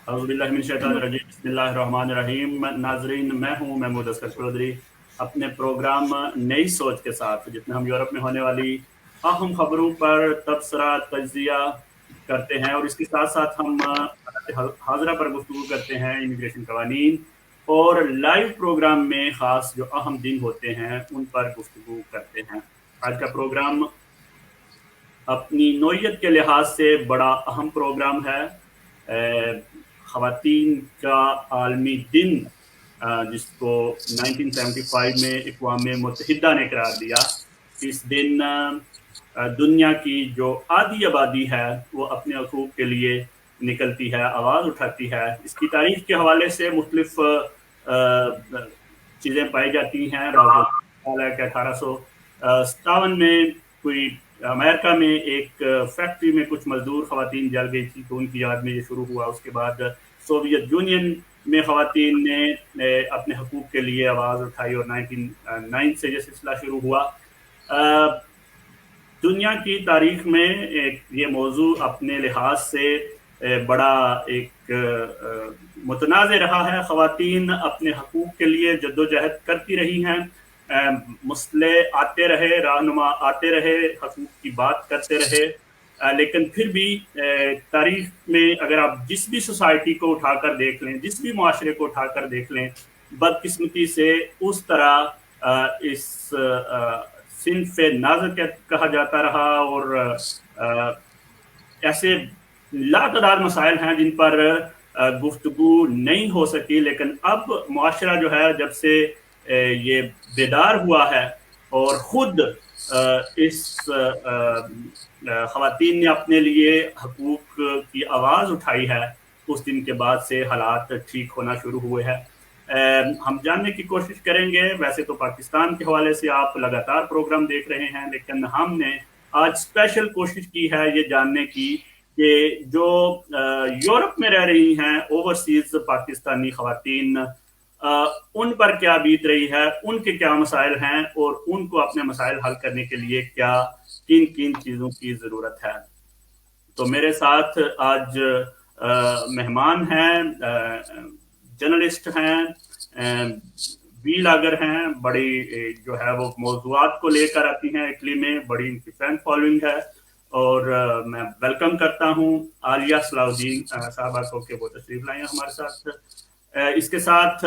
औज़ुबिल्लाहिमिनश्शैतानिर्रजीम बिस्मिल्लाहिर्रहमानिर्रहीम। नाज़रीन, मैं हूँ महमूद असगर चौधरी अपने प्रोग्राम नई सोच के साथ, जिसमें हम यूरोप में होने वाली अहम खबरों पर तबसरा तजिया करते हैं और इसके साथ साथ हम हाजरा पर गुफ्तगू करते हैं इमिग्रेशन कवानीन और लाइव प्रोग्राम में ख़ास जो अहम दिन होते हैं उन पर गुफ्तगू करते हैं। आज का प्रोग्राम अपनी नौइयत के लिहाज से बड़ा अहम प्रोग्राम है। ख़वातीन का आलमी दिन, जिसको 1975 में अक़वाम मुत्तहिदा ने करार दिया। इस दिन दुनिया की जो आधी आबादी है वो अपने हकूक़ के लिए निकलती है, आवाज़ उठाती है। इसकी तारीख़ के हवाले से मुख्तलिफ़ चीज़ें पाई जाती हैं। बाज़ ख्याल है कि 1857 में कोई अमेरिका में एक फैक्ट्री में कुछ मज़दूर ख़वातीन जल गई थी, तो उनकी याद में ये शुरू हुआ। उसके बाद सोवियत यूनियन में ख़वातीन ने अपने हकूक़ के लिए आवाज़ उठाई और 1909 से ये सिलसिला शुरू हुआ। दुनिया की तारीख़ में ये मौज़ू अपने लिहाज से बड़ा एक मुतनाज़ रहा है। ख़वातीन अपने हकूक़ के लिए जद्दोजहद करती रही हैं। मसले आते रहे, रहनुमा आते रहे, हकूक़ की बात करते रहे, लेकिन फिर भी तारीख़ में अगर आप जिस भी सोसाइटी को उठाकर देख लें, जिस भी मुआशरे को उठाकर देख लें, बदकिस्मती से उस तरह इस सिन्फ़े नाज़िक कहा जाता रहा और ऐसे लातादाद मसाइल हैं जिन पर गुफ्तगू नहीं हो सकी। लेकिन अब मुआशरा जो है, जब से ये बेदार हुआ है और ख़ुद इस ख़वातीन ने अपने लिए हकूक़ की आवाज़ उठाई है, उस दिन के बाद से हालात ठीक होना शुरू हुए हैं। हम जानने की कोशिश करेंगे। वैसे तो पाकिस्तान के हवाले से आप लगातार प्रोग्राम देख रहे हैं, लेकिन हमने आज स्पेशल कोशिश की है ये जानने की कि जो यूरोप में रह रही हैं ओवरसीज़ पाकिस्तानी ख़वातीन, उन पर क्या बीत रही है, उनके क्या मसाइल हैं और उनको अपने मसाइल हल करने के लिए किन चीज़ों की ज़रूरत है। तो मेरे साथ आज मेहमान हैं, जर्नलिस्ट हैं, व्लॉगर हैं, बड़ी जो है वो मौज़ूआत को लेकर आती हैं। इटली में बड़ी इनकी फ़ैन फॉलोइंग है और मैं वेलकम करता हूँ आलिया सलाउद्दीन साहबा को कि वो तशरीफ़ लाएँ हमारे साथ। इसके साथ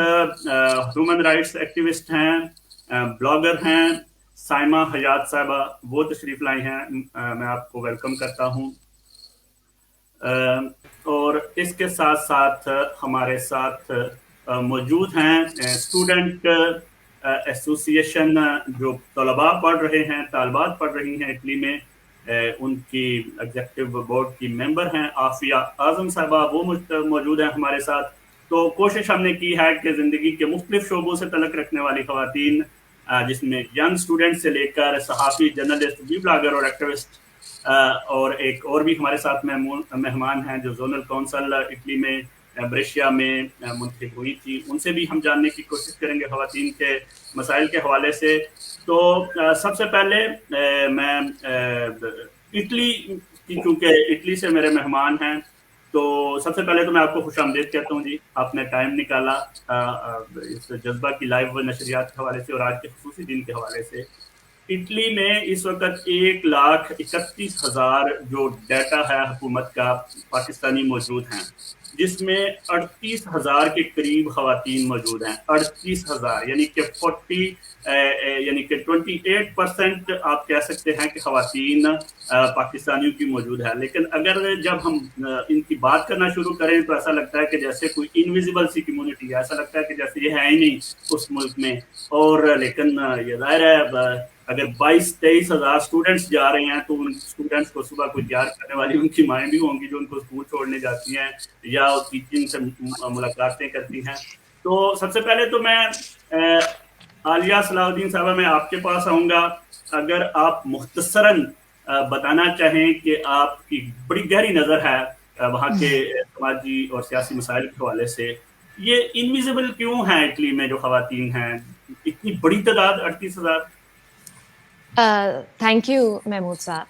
ह्यूमन राइट्स एक्टिविस्ट हैं, ब्लॉगर हैं, साइमा हयात साहबा, वो तशरीफ़ लाई हैं। मैं आपको वेलकम करता हूँ। और इसके साथ साथ हमारे साथ मौजूद हैं स्टूडेंट एसोसिएशन, जो तलबा पढ़ रहे हैं, तालबात पढ़ रही हैं इटली में, उनकी एग्जीक्यूटिव बोर्ड की मेंबर हैं आफिया आज़म साहबा, वो मौजूद हैं हमारे साथ। तो कोशिश हमने की है कि ज़िंदगी के मुख्तलिफ शोबों से तलक रखने वाली ख़वातीन, जिसमें यंग स्टूडेंट से लेकर सहाफ़ी, जर्नलिस्ट, व्लॉगर और एक्टिविस्ट, और एक और भी हमारे साथ मेहमान हैं जो जोनल कौंसल इटली में ब्रेशिया में मुंतखब हुई थी, उनसे भी हम जानने की कोशिश करेंगे ख़वातीन के मसाइल के हवाले से। तो सबसे पहले मैं इटली की, चूँकि इटली से मेरे मेहमान हैं, तो सबसे पहले तो मैं आपको खुशामदीद कहता हूँ जी, आपने टाइम निकाला इस जज्बा की लाइव नशरियात के हवाले से और आज के ख़ुसूसी दिन के हवाले से। इटली में इस वक्त 1,31,000 जो डाटा है हुकूमत का पाकिस्तानी मौजूद हैं, जिसमें 38,000 के करीब ख़वातीन मौजूद हैं। 38,000 यानी कि 28% आप कह सकते हैं कि ख़वातीन पाकिस्तानियों की मौजूद है। लेकिन अगर जब हम इनकी बात करना शुरू करें तो ऐसा लगता है कि जैसे कोई इनविजिबल सी कम्युनिटी है, ऐसा लगता है कि जैसे ये है ही नहीं उस मुल्क में। और लेकिन ये ज़ाहिर है, अगर 22-23 हज़ार स्टूडेंट्स जा रहे हैं तो उन स्टूडेंट्स को सुबह कोई तैयार करने वाली उनकी माएँ भी होंगी जो उनको स्कूल छोड़ने जाती हैं या टीचिंग से मुलाकातें करती हैं। तो सबसे पहले तो मैं आलिया सलाउद्दीन साहबा, मैं आपके पास आऊँगा। अगर आप मुख्तसरन बताना चाहें कि आपकी बड़ी गहरी नज़र है वहाँ के समाजी और सियासी मसाइल के हवाले से, ये इनविजिबल क्यों हैं इटली में जो ख़वातीन हैं, इतनी बड़ी तादाद 38,000? थैंक यू महमूद साहब,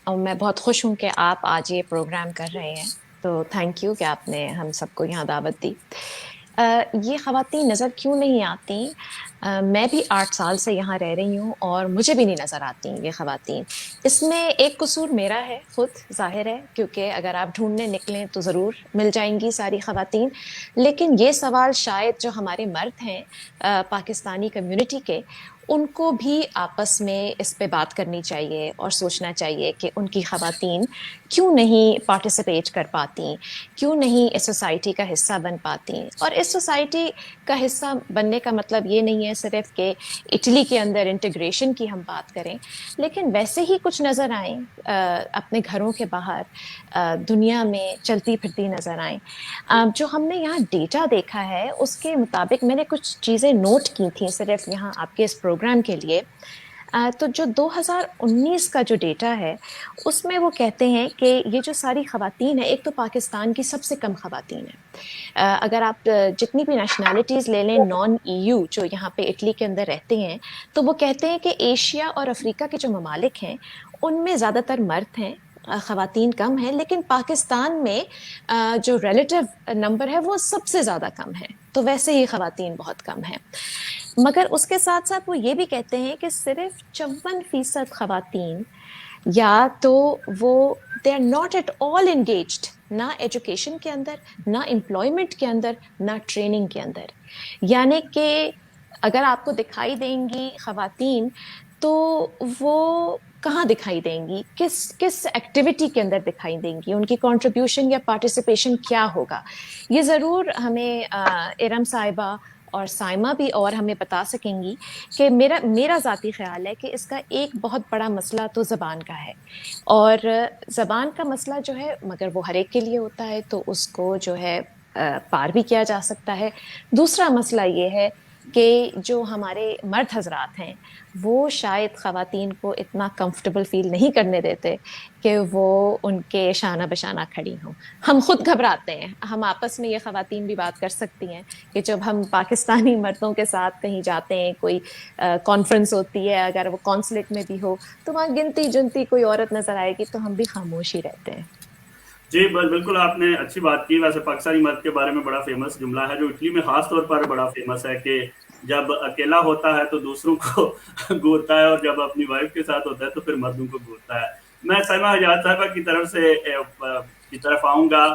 और मैं बहुत खुश हूँ कि आप आज ये प्रोग्राम कर रहे हैं। تو تھینک یو کہ آپ نے ہم سب کو یہاں دعوت دی. یہ خواتین نظر کیوں نہیں آتی؟ میں بھی 8 سال سے یہاں رہ رہی ہوں اور مجھے بھی نہیں نظر آتی یہ خواتین. اس میں ایک قصور میرا ہے خود، ظاہر ہے، کیونکہ اگر آپ ڈھونڈنے نکلیں تو ضرور مل جائیں گی ساری خواتین. لیکن یہ سوال شاید جو ہمارے مرد ہیں پاکستانی کمیونٹی کے، ان کو بھی آپس میں اس پہ بات کرنی چاہیے اور سوچنا چاہیے کہ ان کی خواتین کیوں نہیں پارٹیسپیٹ کر پاتی، کیوں نہیں اس سوسائٹی کا حصہ بن پاتی. اور اس سوسائٹی کا حصہ بننے کا مطلب یہ نہیں ہے صرف کہ اٹلی کے اندر انٹیگریشن کی ہم بات کریں، لیکن ویسے ہی کچھ نظر آئیں اپنے گھروں کے باہر، دنیا میں چلتی پھرتی نظر آئیں. جو ہم نے یہاں ڈیٹا دیکھا ہے اس کے مطابق میں نے کچھ چیزیں نوٹ کی تھیں صرف یہاں آپ کے اس پروگرام کے لیے. تو جو 2019 کا جو ڈیٹا ہے اس میں وہ کہتے ہیں کہ یہ جو ساری خواتین ہیں، ایک تو پاکستان کی سب سے کم خواتین ہیں. اگر آپ جتنی بھی نیشنلٹیز لے لیں نان ای یو جو یہاں پہ اٹلی کے اندر رہتے ہیں، تو وہ کہتے ہیں کہ ایشیا اور افریقہ کے جو ممالک ہیں ان میں زیادہ تر مرد ہیں، خواتین کم ہیں. لیکن پاکستان میں جو ریلیٹو نمبر ہے وہ سب سے زیادہ کم ہے، تو ویسے ہی خواتین بہت کم ہیں. مگر اس کے ساتھ ساتھ وہ یہ بھی کہتے ہیں کہ صرف 54% خواتین یا تو وہ they are not at all engaged, نہ ایجوکیشن کے اندر، نہ امپلائمنٹ کے اندر، نہ ٹریننگ کے اندر. یعنی کہ اگر آپ کو دکھائی دیں گی خواتین تو وہ کہاں دکھائی دیں گی، کس ایکٹیویٹی کے اندر دکھائی دیں گی، ان کی کنٹریبیوشن یا پارٹیسپیشن کیا ہوگا. یہ ضرور ہمیں ارم صاحبہ اور سائمہ بھی اور ہمیں بتا سکیں گی کہ میرا ذاتی خیال ہے کہ اس کا ایک بہت بڑا مسئلہ تو زبان کا ہے. اور زبان کا مسئلہ جو ہے مگر وہ ہر ایک کے لیے ہوتا ہے، تو اس کو جو ہے پار بھی کیا جا سکتا ہے. دوسرا مسئلہ یہ ہے کہ جو ہمارے مرد حضرات ہیں وہ شاید خواتین کو اتنا کمفرٹیبل فیل نہیں کرنے دیتے کہ وہ ان کے شانہ بشانہ کھڑی ہوں. ہم خود گھبراتے ہیں. ہم آپس میں یہ خواتین بھی بات کر سکتی ہیں کہ جب ہم پاکستانی مردوں کے ساتھ کہیں جاتے ہیں، کوئی کانفرنس ہوتی ہے، اگر وہ کونسلیٹ میں بھی ہو تو وہاں گنتی جنتی کوئی عورت نظر آئے گی تو ہم بھی خاموش ہی رہتے ہیں. جی بالکل آپ نے اچھی بات کی. ویسے پاکستانی مرد کے بارے میں بڑا فیمس جملہ ہے جو اٹلی میں خاص طور پر بڑا فیمس ہے کہ جب اکیلا ہوتا ہے تو دوسروں کو گورتا ہے اور جب اپنی وائف کے ساتھ ہوتا ہے تو پھر مردوں کو گورتا ہے. میں سائمہ حجاز صاحبہ کی طرف سے کی طرف آؤں گا.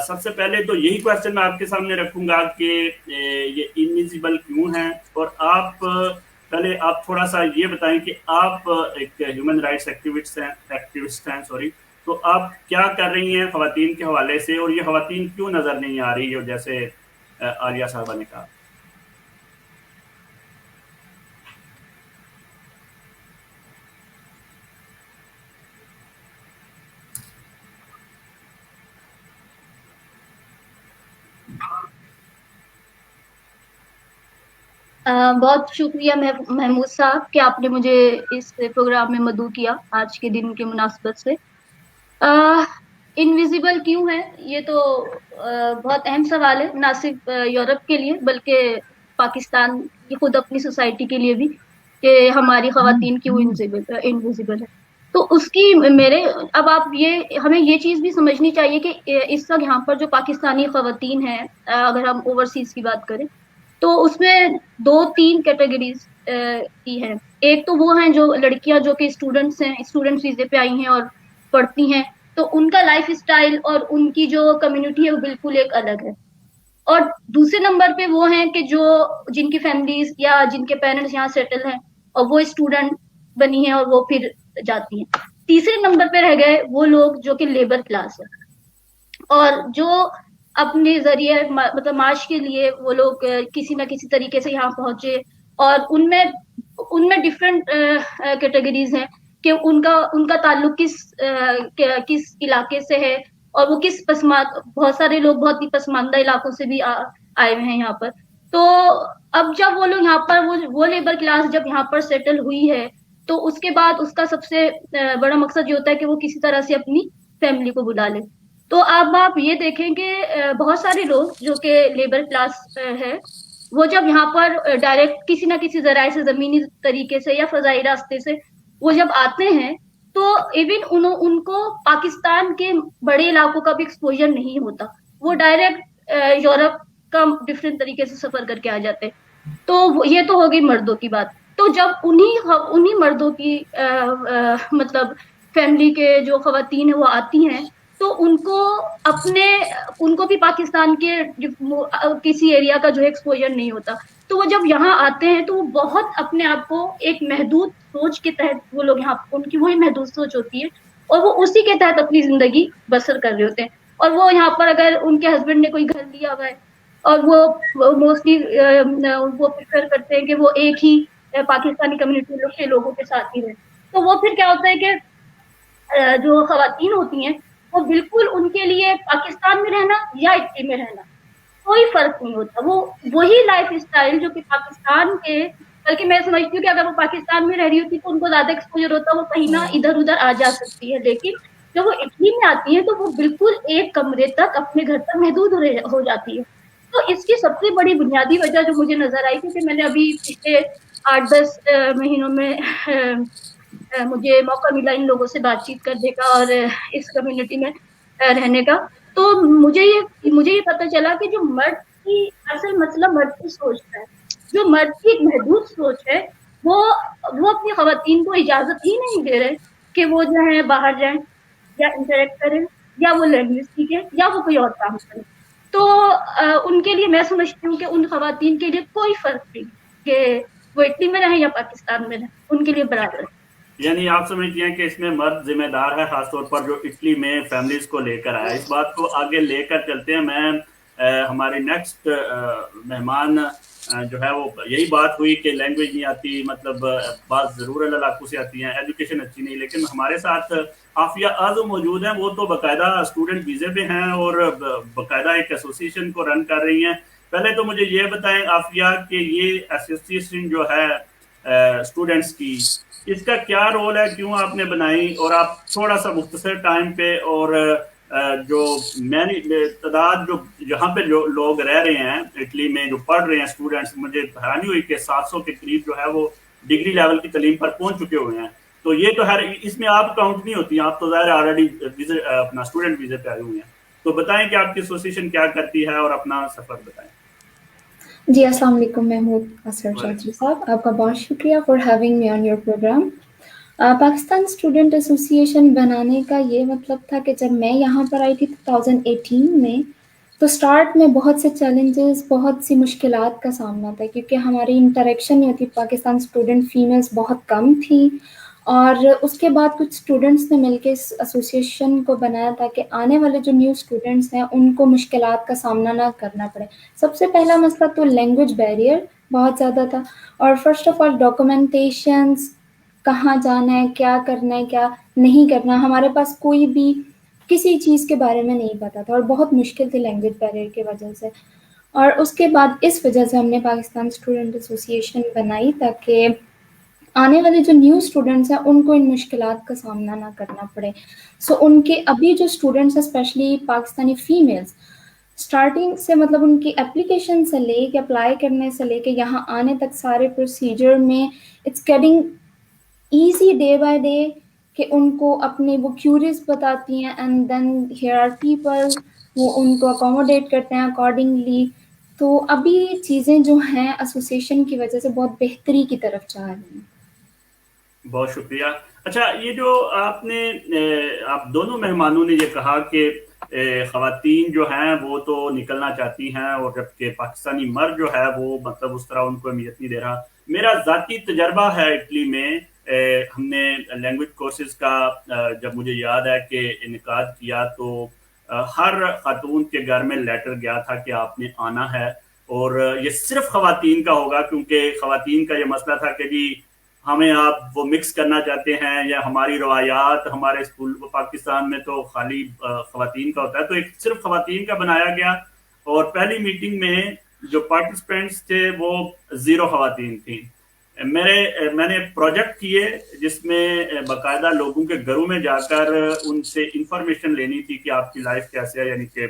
سب سے پہلے تو یہی کوشچن میں آپ کے سامنے رکھوں گا کہ یہ انویزیبل کیوں ہیں، اور آپ پہلے آپ تھوڑا سا یہ بتائیں کہ آپ ایک ہیومن رائٹس ایکٹیوسٹ ہیں سوری، تو آپ کیا کر رہی ہیں خواتین کے حوالے سے، اور یہ خواتین کیوں نظر نہیں آ رہی ہے جیسے عالیہ صاحبہ نے کہا. بہت شکریہ محمود صاحب کہ آپ نے مجھے اس پروگرام میں مدعو کیا آج کے دن کے مناسبت سے. انویزیبل کیوں ہے، یہ تو بہت اہم سوال ہے، نہ صرف یورپ کے لیے بلکہ پاکستان کی خود اپنی سوسائٹی کے لیے بھی، کہ ہماری خواتین کیوں انویزیبل ہے. تو اس کی اب آپ ہمیں یہ چیز بھی سمجھنی چاہیے کہ اس وقت یہاں پر جو پاکستانی خواتین ہیں، اگر ہم اوورسیز کی بات کریں تو اس میں 2-3 کیٹیگریز کی ہیں. ایک تو وہ ہیں جو لڑکیاں جو کہ اسٹوڈنٹس ہیں، اسٹوڈنٹ ویزے پہ آئی ہیں اور پڑھتی ہیں، تو ان کا لائف اسٹائل اور ان کی جو کمیونٹی ہے وہ بالکل ایک الگ ہے. اور دوسرے نمبر پہ وہ ہیں کہ جن کی فیملیز یا جن کے پیرنٹس یہاں سیٹل ہیں اور وہ اسٹوڈنٹ بنی ہیں اور وہ پھر جاتی ہیں. تیسرے نمبر پہ رہ گئے وہ لوگ جو کہ لیبر کلاس ہے اور جو اپنے ذریعے مطلب معاش کے لیے وہ لوگ کسی نہ کسی طریقے سے یہاں پہنچے. اور ان میں ڈفرینٹ کیٹیگریز ہیں کہ ان کا تعلق کس علاقے سے ہے اور وہ بہت سارے لوگ بہت ہی پسماندہ علاقوں سے بھی آئے ہوئے ہیں یہاں پر. تو اب جب وہ لوگ یہاں پر وہ لیبر کلاس جب یہاں پر سیٹل ہوئی ہے تو اس کے بعد اس کا سب سے بڑا مقصد یہ ہوتا ہے کہ وہ کسی طرح سے اپنی فیملی کو بلا لے. تو اب آپ یہ دیکھیں کہ بہت سارے لوگ جو کہ لیبر کلاس ہے وہ جب یہاں پر ڈائریکٹ کسی نہ کسی ذرائع سے، زمینی طریقے سے یا فضائی راستے سے وہ جب آتے ہیں तो इवन उनको पाकिस्तान के बड़े इलाकों का भी एक्सपोजर नहीं होता, वो डायरेक्ट यूरोप का डिफरेंट तरीके से सफर करके आ जाते हैं। तो ये तो हो गई मर्दों की बात। तो जब उन्हीं मर्दों की मतलब फैमिली के जो खवातीन है वो आती हैं, तो उनको भी पाकिस्तान के किसी एरिया का जो है एक्सपोजर नहीं होता। तो वो जब यहाँ आते हैं तो वो बहुत अपने आप को एक महदूद सोच के तहत, वो लोग यहाँ, उनकी वही महदूद सोच होती है और वो उसी के तहत अपनी जिंदगी बसर कर रहे होते हैं। और वो यहाँ पर अगर उनके हस्बैंड ने कोई घर लिया हुआ है और वो मोस्टली वो प्रेफर करते हैं कि वो एक ही पाकिस्तानी कम्युनिटी के लोगों के साथ ही रहे, तो वो फिर क्या होता है कि जो खवातीन होती हैं वो बिल्कुल उनके लिए पाकिस्तान में रहना या इटली में रहना कोई फर्क नहीं होता, वो वही लाइफ स्टाइल जो कि पाकिस्तान के, बल्कि मैं समझती हूँ कि अगर वो पाकिस्तान में रह रही होती तो उनको ज्यादा एक्सपोजर होता, वो कहीं ना इधर उधर आ जा सकती है, लेकिन जब वो इटली में आती है तो वो बिल्कुल एक कमरे तक अपने घर तक महदूद हो जाती है। तो इसकी सबसे बड़ी बुनियादी वजह जो मुझे नजर आई, क्योंकि मैंने अभी पिछले 8-10 महीनों में मुझे मौका मिला इन लोगों से बातचीत करने का और इस कम्युनिटी में रहने का, तो मुझे ये पता चला कि जो मर्द की असल मसला मर्द की सोच है, जो मर्द की एक महदूद सोच है, वो अपनी खवातीन को इजाजत ही नहीं दे रहे कि वो जो है बाहर जाएं या इंटरेक्ट करें या वो लैंग्वेज सीखें या वो कोई और काम करें। तो उनके लिए मैं समझती हूँ कि उन खवातीन के लिए कोई फर्क नहीं कि वो इटली में रहे या पाकिस्तान में रहे, उनके लिए बराबर है। यानी आप समझती हैं कि इसमें मर्द जिम्मेदार है, खासतौर पर जो इटली में फैमिलीज को लेकर आया। इस बात को आगे लेकर चलते हैं। मैं हमारे नेक्स्ट मेहमान जो है वो यही बात हुई कि लैंग्वेज नहीं आती, मतलब बात ज़रूर इलाकों से आती हैं, एजुकेशन अच्छी नहीं, लेकिन हमारे साथ आफिया आज़म मौजूद हैं। वो तो बाकायदा स्टूडेंट वीज़े पे हैं और बाकायदा एक एसोसिएशन को रन कर रही हैं। पहले तो मुझे ये बताएं आफिया कि ये एसोसिएशन जो है स्टूडेंट्स की, इसका क्या रोल है, क्यों आपने बनाई, और आप थोड़ा सा मुख्तसर टाइम पे और जो तादाद जो यहाँ पे लोग रह रहे हैं इटली में जो पढ़ रहे हैं स्टूडेंट्स, मुझे हैरानी हुई कि 700 के करीब जो है वो डिग्री लेवल की तालीम पर पहुंच चुके हुए हैं। तो ये तो हर इसमें आप काउंट नहीं होती, आप तो ज़ाहिर ऑलरेडी अपना स्टूडेंट वीज़े पे आए हुए हैं। तो बताएं कि आपकी एसोसिएशन क्या करती है और अपना सफ़र बताएं। जी, अस्सलाम वालेकुम महमूद असर चौधरी साहब, आपका बहुत शुक्रिया for having me on your programme. Pakistan student association बनाने का ये मतलब था कि जब मैं यहाँ पर आई थी 2018 में, तो स्टार्ट में बहुत से चैलेंजेस, बहुत सी मुश्किलात का सामना था, क्योंकि हमारी इंटरेक्शन नहीं होती, पाकिस्तान स्टूडेंट फीमेल्स बहुत कम थी। और उसके बाद कुछ स्टूडेंट्स ने मिलकर इस एसोसिएशन को बनाया ताकि आने वाले जो न्यू स्टूडेंट्स हैं उनको मुश्किलात का सामना ना करना पड़े। सबसे पहला मसला तो लैंग्वेज बैरियर बहुत ज़्यादा था, और फर्स्ट ऑफ ऑल डॉक्यूमेंटेशंस, कहाँ जाना है, क्या करना है, क्या नहीं करना, हमारे पास कोई भी किसी चीज़ के बारे में नहीं पता था और बहुत मुश्किल थी लैंग्वेज बैरियर की वजह से। और उसके बाद इस वजह से हमने पाकिस्तान स्टूडेंट एसोसिएशन बनाई ताकि आने वाले जो न्यू स्टूडेंट्स हैं उनको इन मुश्किलात का सामना ना करना पड़े। सो उनके अभी जो स्टूडेंट्स हैं, स्पेशली पाकिस्तानी फीमेल्स, स्टार्टिंग से मतलब उनकी एप्लीकेशन से लेके अप्लाई करने से लेके यहाँ आने तक सारे प्रोसीजर में it's getting easy day by day, कि उनको अपने वो क्यूरीज बताती हैं and then here are people, वो उनको अकोमोडेट करते हैं अकॉर्डिंगली। तो अभी चीज़ें जो हैं एसोसिएशन की वजह से बहुत बेहतरी की तरफ जा रही हैं। बहुत शुक्रिया। अच्छा, ये जो आपने आप दोनों मेहमानों ने ये कहा कि ख़वातीन जो हैं वो तो निकलना चाहती हैं और जबकि पाकिस्तानी मर्द जो है वो मतलब उस तरह उनको अहमियत नहीं दे रहा। मेरा ज़ाती तजर्बा है इटली में, हमने लैंग्वेज कोर्सेज का जब मुझे याद है कि इनकाद किया तो हर खातून के घर में लेटर गया था कि आपने आना है, और ये सिर्फ ख़वातीन का होगा, क्योंकि ख़वातीन का ये मसला था कि जी हमें आप वो मिक्स करना चाहते हैं या हमारी रवायात, हमारे स्कूल पाकिस्तान में तो खाली ख़वातीन का होता है, तो एक सिर्फ ख़वातीन का बनाया गया। और पहली मीटिंग में जो पार्टिसिपेंट्स थे वो 0 ख़वातीन थी। मैंने प्रोजेक्ट किए जिसमें बाकायदा लोगों के घरों में जाकर उनसे इंफॉर्मेशन लेनी थी कि आपकी लाइफ कैसे है, यानी कि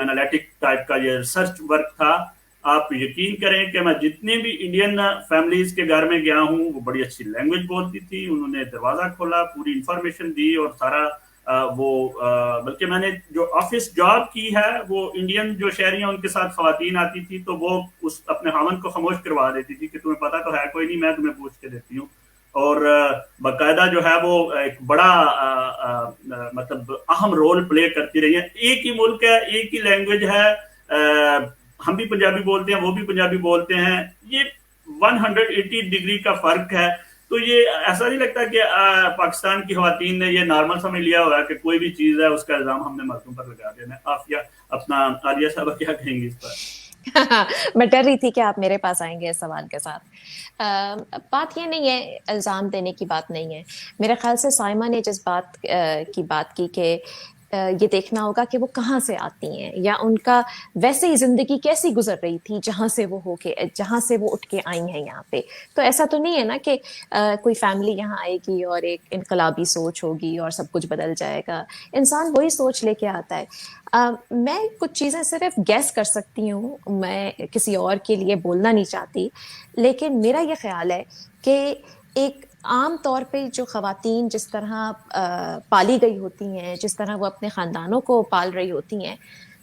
एनालिटिक टाइप का ये रिसर्च वर्क था। آپ یقین کریں کہ میں جتنے بھی انڈین فیملیز کے گھر میں گیا ہوں وہ بڑی اچھی لینگویج بولتی تھی, انہوں نے دروازہ کھولا, پوری انفارمیشن دی اور سارا بلکہ میں نے جو آفس جاب کی ہے وہ انڈین جو شہری ہیں ان کے ساتھ خواتین آتی تھی تو وہ اس اپنے خاوند کو خاموش کروا دیتی تھی کہ تمہیں پتہ تو ہے کوئی نہیں, میں تمہیں پوچھ کے دیتی ہوں. اور باقاعدہ جو ہے وہ ایک بڑا مطلب اہم رول پلے کرتی رہی ہے. ایک ہی ملک ہے, ایک ہی لینگویج ہے, ہم بھی پنجابی بولتے ہیں وہ بھی پنجابی بولتے ہیں, یہ 180 ڈگری کا فرق ہے. تو یہ ایسا نہیں لگتا کہ پاکستان کی خواتین نے یہ نارمل سمجھ لیا ہوا کہ کوئی بھی چیز ہے اس کا الزام ہم نے مردوں پر لگا دینا ہے. عافیہ اپنا عالیہ صاحبہ کیا کہیں گے اس پر؟ میں ڈر رہی تھی کہ آپ میرے پاس آئیں گے اس سوال کے ساتھ. بات یہ نہیں ہے, الزام دینے کی بات نہیں ہے. میرے خیال سے سائمہ نے جس بات کی بات کی کہ یہ دیکھنا ہوگا کہ وہ کہاں سے آتی ہیں یا ان کا ویسے ہی زندگی کیسی گزر رہی تھی جہاں سے وہ اٹھ کے آئی ہیں یہاں پہ. تو ایسا تو نہیں ہے نا کہ کوئی فیملی یہاں آئے گی اور ایک انقلابی سوچ ہوگی اور سب کچھ بدل جائے گا. انسان وہی سوچ لے کے آتا ہے. میں کچھ چیزیں صرف گیس کر سکتی ہوں, میں کسی اور کے لیے بولنا نہیں چاہتی, لیکن میرا یہ خیال ہے کہ ایک عام طور پہ جو خواتین جس طرح پالی گئی ہوتی ہیں, جس طرح وہ اپنے خاندانوں کو پال رہی ہوتی ہیں,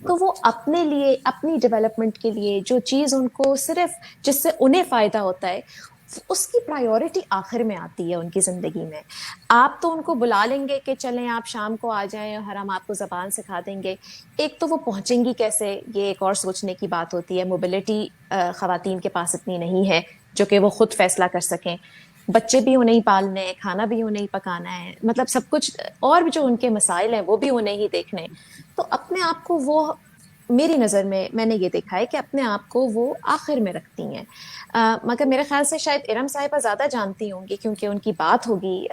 تو وہ اپنے لیے, اپنی ڈیولپمنٹ کے لیے جو چیز ان کو صرف جس سے انہیں فائدہ ہوتا ہے اس کی پرائیورٹی آخر میں آتی ہے ان کی زندگی میں. آپ تو ان کو بلا لیں گے کہ چلیں آپ شام کو آ جائیں اور ہم آپ کو زبان سکھا دیں گے. ایک تو وہ پہنچیں گی کیسے, یہ ایک اور سوچنے کی بات ہوتی ہے. موبلٹی خواتین کے پاس اتنی نہیں ہے جو کہ وہ خود فیصلہ کر سکیں. بچے بھی انہیں پالنے ہیں, کھانا بھی انہیں پکانا ہے, مطلب سب کچھ, اور جو ان کے مسائل ہیں وہ بھی انہیں ہی دیکھنے. تو اپنے آپ کو وہ, میری نظر میں نے یہ دیکھا ہے کہ اپنے آپ کو وہ آخر میں رکھتی ہیں. مگر میرے خیال سے شاید ارم صاحبہ زیادہ جانتی ہوں گی کیونکہ ان کی بات ہوگی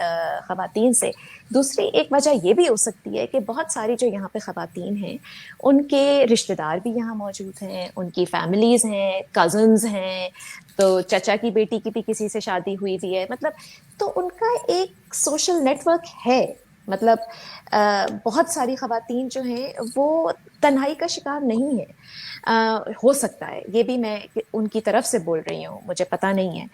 خواتین سے. دوسری ایک وجہ یہ بھی ہو سکتی ہے کہ بہت ساری جو یہاں پہ خواتین ہیں ان کے رشتہ دار بھی یہاں موجود ہیں, ان کی فیملیز ہیں, کزنز ہیں, تو چچا کی بیٹی کی بھی کسی سے شادی ہوئی بھی ہے, مطلب تو ان کا ایک سوشل نیٹ ورک ہے. مطلب بہت ساری خواتین جو ہیں وہ تنہائی کا شکار نہیں ہے. ہو سکتا ہے, یہ بھی میں ان کی طرف سے بول رہی ہوں, مجھے پتہ نہیں ہے,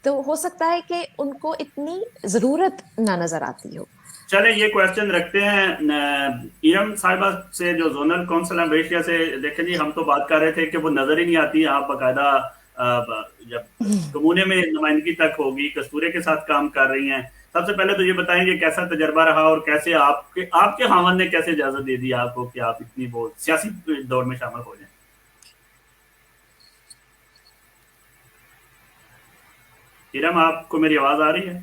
تو ہو سکتا ہے کہ ان کو اتنی ضرورت نہ نظر آتی ہو. چلیں یہ کویسچن رکھتے ہیں ارم صاحبہ سے جو زونل کونسل ہے ملیشیا سے. دیکھیں جی, ہم تو بات کر رہے تھے کہ وہ نظر ہی نہیں آتی. آپ باقاعدہ جب کمونے میں نمائندگی تک ہوگی, کستورے کے ساتھ کام کر رہی ہیں. سب سے پہلے تو یہ بتائیں کہ کیسا تجربہ رہا اور کیسے آپ کے خاوند نے کیسے اجازت دے دی آپ کو کہ آپ اتنی وہ سیاسی دور میں شامل ہو جائیں؟ ارم, آپ کو میری آواز آ رہی ہے؟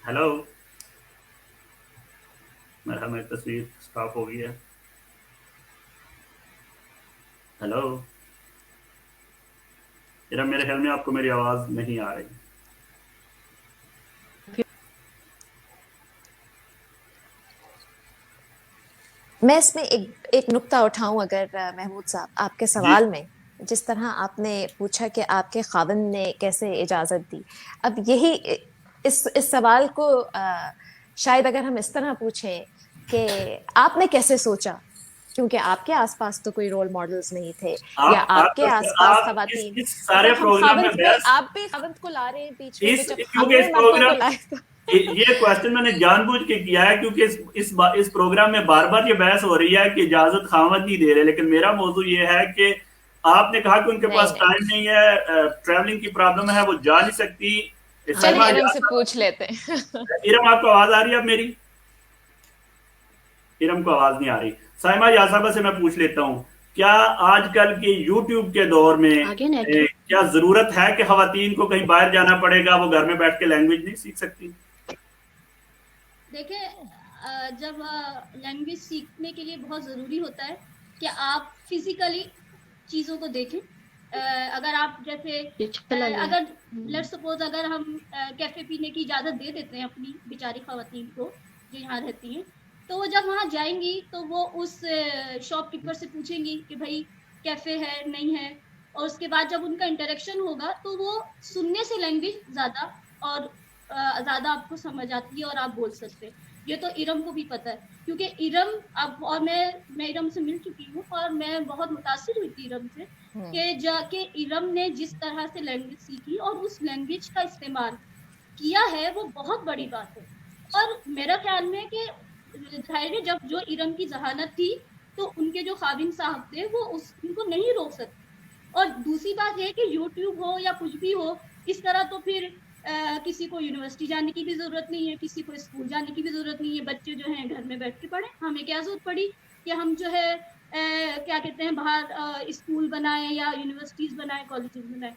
ہیلو, میری تصویر اسٹاپ ہو گئی ہے. ہیلو ارم, میرے خیال میں آپ کو میری آواز نہیں آ رہی. میں اس میں ایک نقطہ اٹھاؤں اگر محمود صاحب, آپ کے جی سوال میں جس طرح آپ نے پوچھا کہ آپ کے خاوند نے کیسے اجازت دی, اب یہی اس سوال کو شاید اگر ہم اس طرح پوچھیں کہ آپ نے کیسے سوچا, کیونکہ آپ کے آس پاس تو کوئی رول ماڈلز نہیں تھے یا آپ کے آس پاس خواتین, اس سارے مطلب ہم پروگرام میں خاوند کو, بحث آپ بھی خاوند کو لا رہے ہیں بیچ میں, تو جب ہم کیونکہ نے اس مردوں کو پروگرام لائے تو یہ کویسچن میں نے جان بوجھ کے کیا ہے کیونکہ اس پروگرام میں بار بار یہ بحث ہو رہی ہے کہ اجازت خاوند نہیں دے رہے, لیکن میرا موضوع یہ ہے کہ آپ نے کہا کہ ان کے پاس ٹائم نہیں ہے, ٹریولنگ کی پرابلم ہے, وہ جا نہیں سکتی. چلیں ارم سے پوچھ لیتے ہیں. ارم, آپ کو آواز آ رہی ہے اب میری؟ ارم کو آواز نہیں آ رہی. سائمہ یاسابہ سے میں پوچھ لیتا ہوں, کیا آج کل کے یوٹیوب کے دور میں کیا ضرورت ہے کہ خواتین کو کہیں باہر جانا پڑے گا, وہ گھر میں بیٹھ کے لینگویج نہیں سیکھ سکتی؟ دیکھیں, جب لینگویج سیکھنے کے لیے بہت ضروری ہوتا ہے کہ آپ فزیکلی چیزوں کو دیکھیں. اگر آپ جیسے اگر لیٹ سپوز اگر ہم کیفے پینے کی اجازت دے دیتے ہیں اپنی بیچاری خواتین کو جو یہاں رہتی ہیں, تو وہ جب وہاں جائیں گی تو وہ اس شاپ کیپر سے پوچھیں گی کہ بھائی کیفے ہے نہیں ہے, اور اس کے بعد جب ان کا انٹریکشن ہوگا تو وہ سننے سے لینگویج زیادہ آپ کو سمجھ آتی ہے اور آپ بول سکتے ہیں. ये तो इरम को भी पता है, क्योंकि इरम अब, और मैं इरम से मिल चुकी हूँ और मैं बहुत मुतासिर हुई थी इरम से, कि जाके इरम ने जिस तरह से लैंग्वेज सीखी और उस लैंग्वेज का इस्तेमाल किया है, वो बहुत बड़ी बात है। और मेरा ख्याल में कि जाहिर है जब जो इरम की जहानत थी तो उनके जो खाविन साहब थे वो उनको नहीं रोक सकते। और दूसरी बात है कि यूट्यूब हो या कुछ भी हो, इस तरह तो फिर किसी को यूनिवर्सिटी जाने की भी ज़रूरत नहीं है, किसी को स्कूल जाने की भी ज़रूरत नहीं है। बच्चे जो हैं घर में बैठ के पढ़ें, हमें क्या ज़रूरत पड़ी कि हम जो है क्या कहते हैं बाहर स्कूल बनाएं या यूनिवर्सिटीज़ बनाएं, कॉलेजेस बनाएं।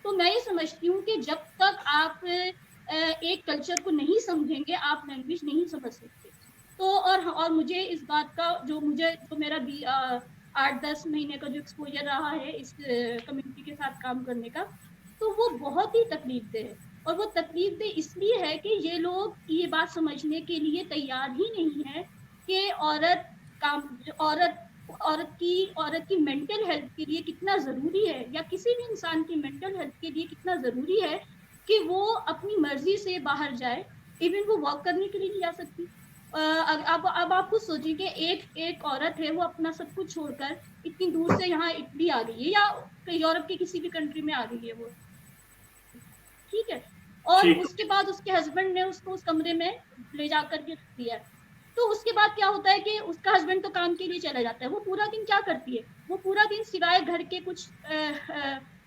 तो मैं ये समझती हूँ कि जब तक आप एक कल्चर को नहीं समझेंगे, आप लैंग्वेज नहीं समझ सकते। तो और मुझे इस बात का जो मेरा भी 8-10 महीने का जो एक्सपोजर रहा है इस कम्युनिटी के साथ काम करने का, तो वो बहुत ही तकलीफदेह है। और वो तकलीफदेह इसलिए है कि ये लोग ये बात समझने के लिए तैयार ही नहीं है कि औरत की मेंटल हेल्थ के लिए कितना ज़रूरी है, या किसी भी इंसान की मेंटल हेल्थ के लिए कितना ज़रूरी है कि वो अपनी मर्जी से बाहर जाए। इवन वो वॉक करने के लिए नहीं जा सकती। अब आप खुद सोचिए कि एक औरत है, वो अपना सब कुछ छोड़कर इतनी दूर से यहाँ इटली आ गई है या यूरोप के किसी भी कंट्री में आ गई है वो, ठीक है, और उसके बाद उसके हस्बैंड ने उसको उस कमरे में ले जा करके रख दिया। तो उसके बाद क्या होता है कि उसका हस्बैंड तो काम के लिए चला जाता है, वो पूरा दिन क्या करती है, वो पूरा दिन सिवाय घर के कुछ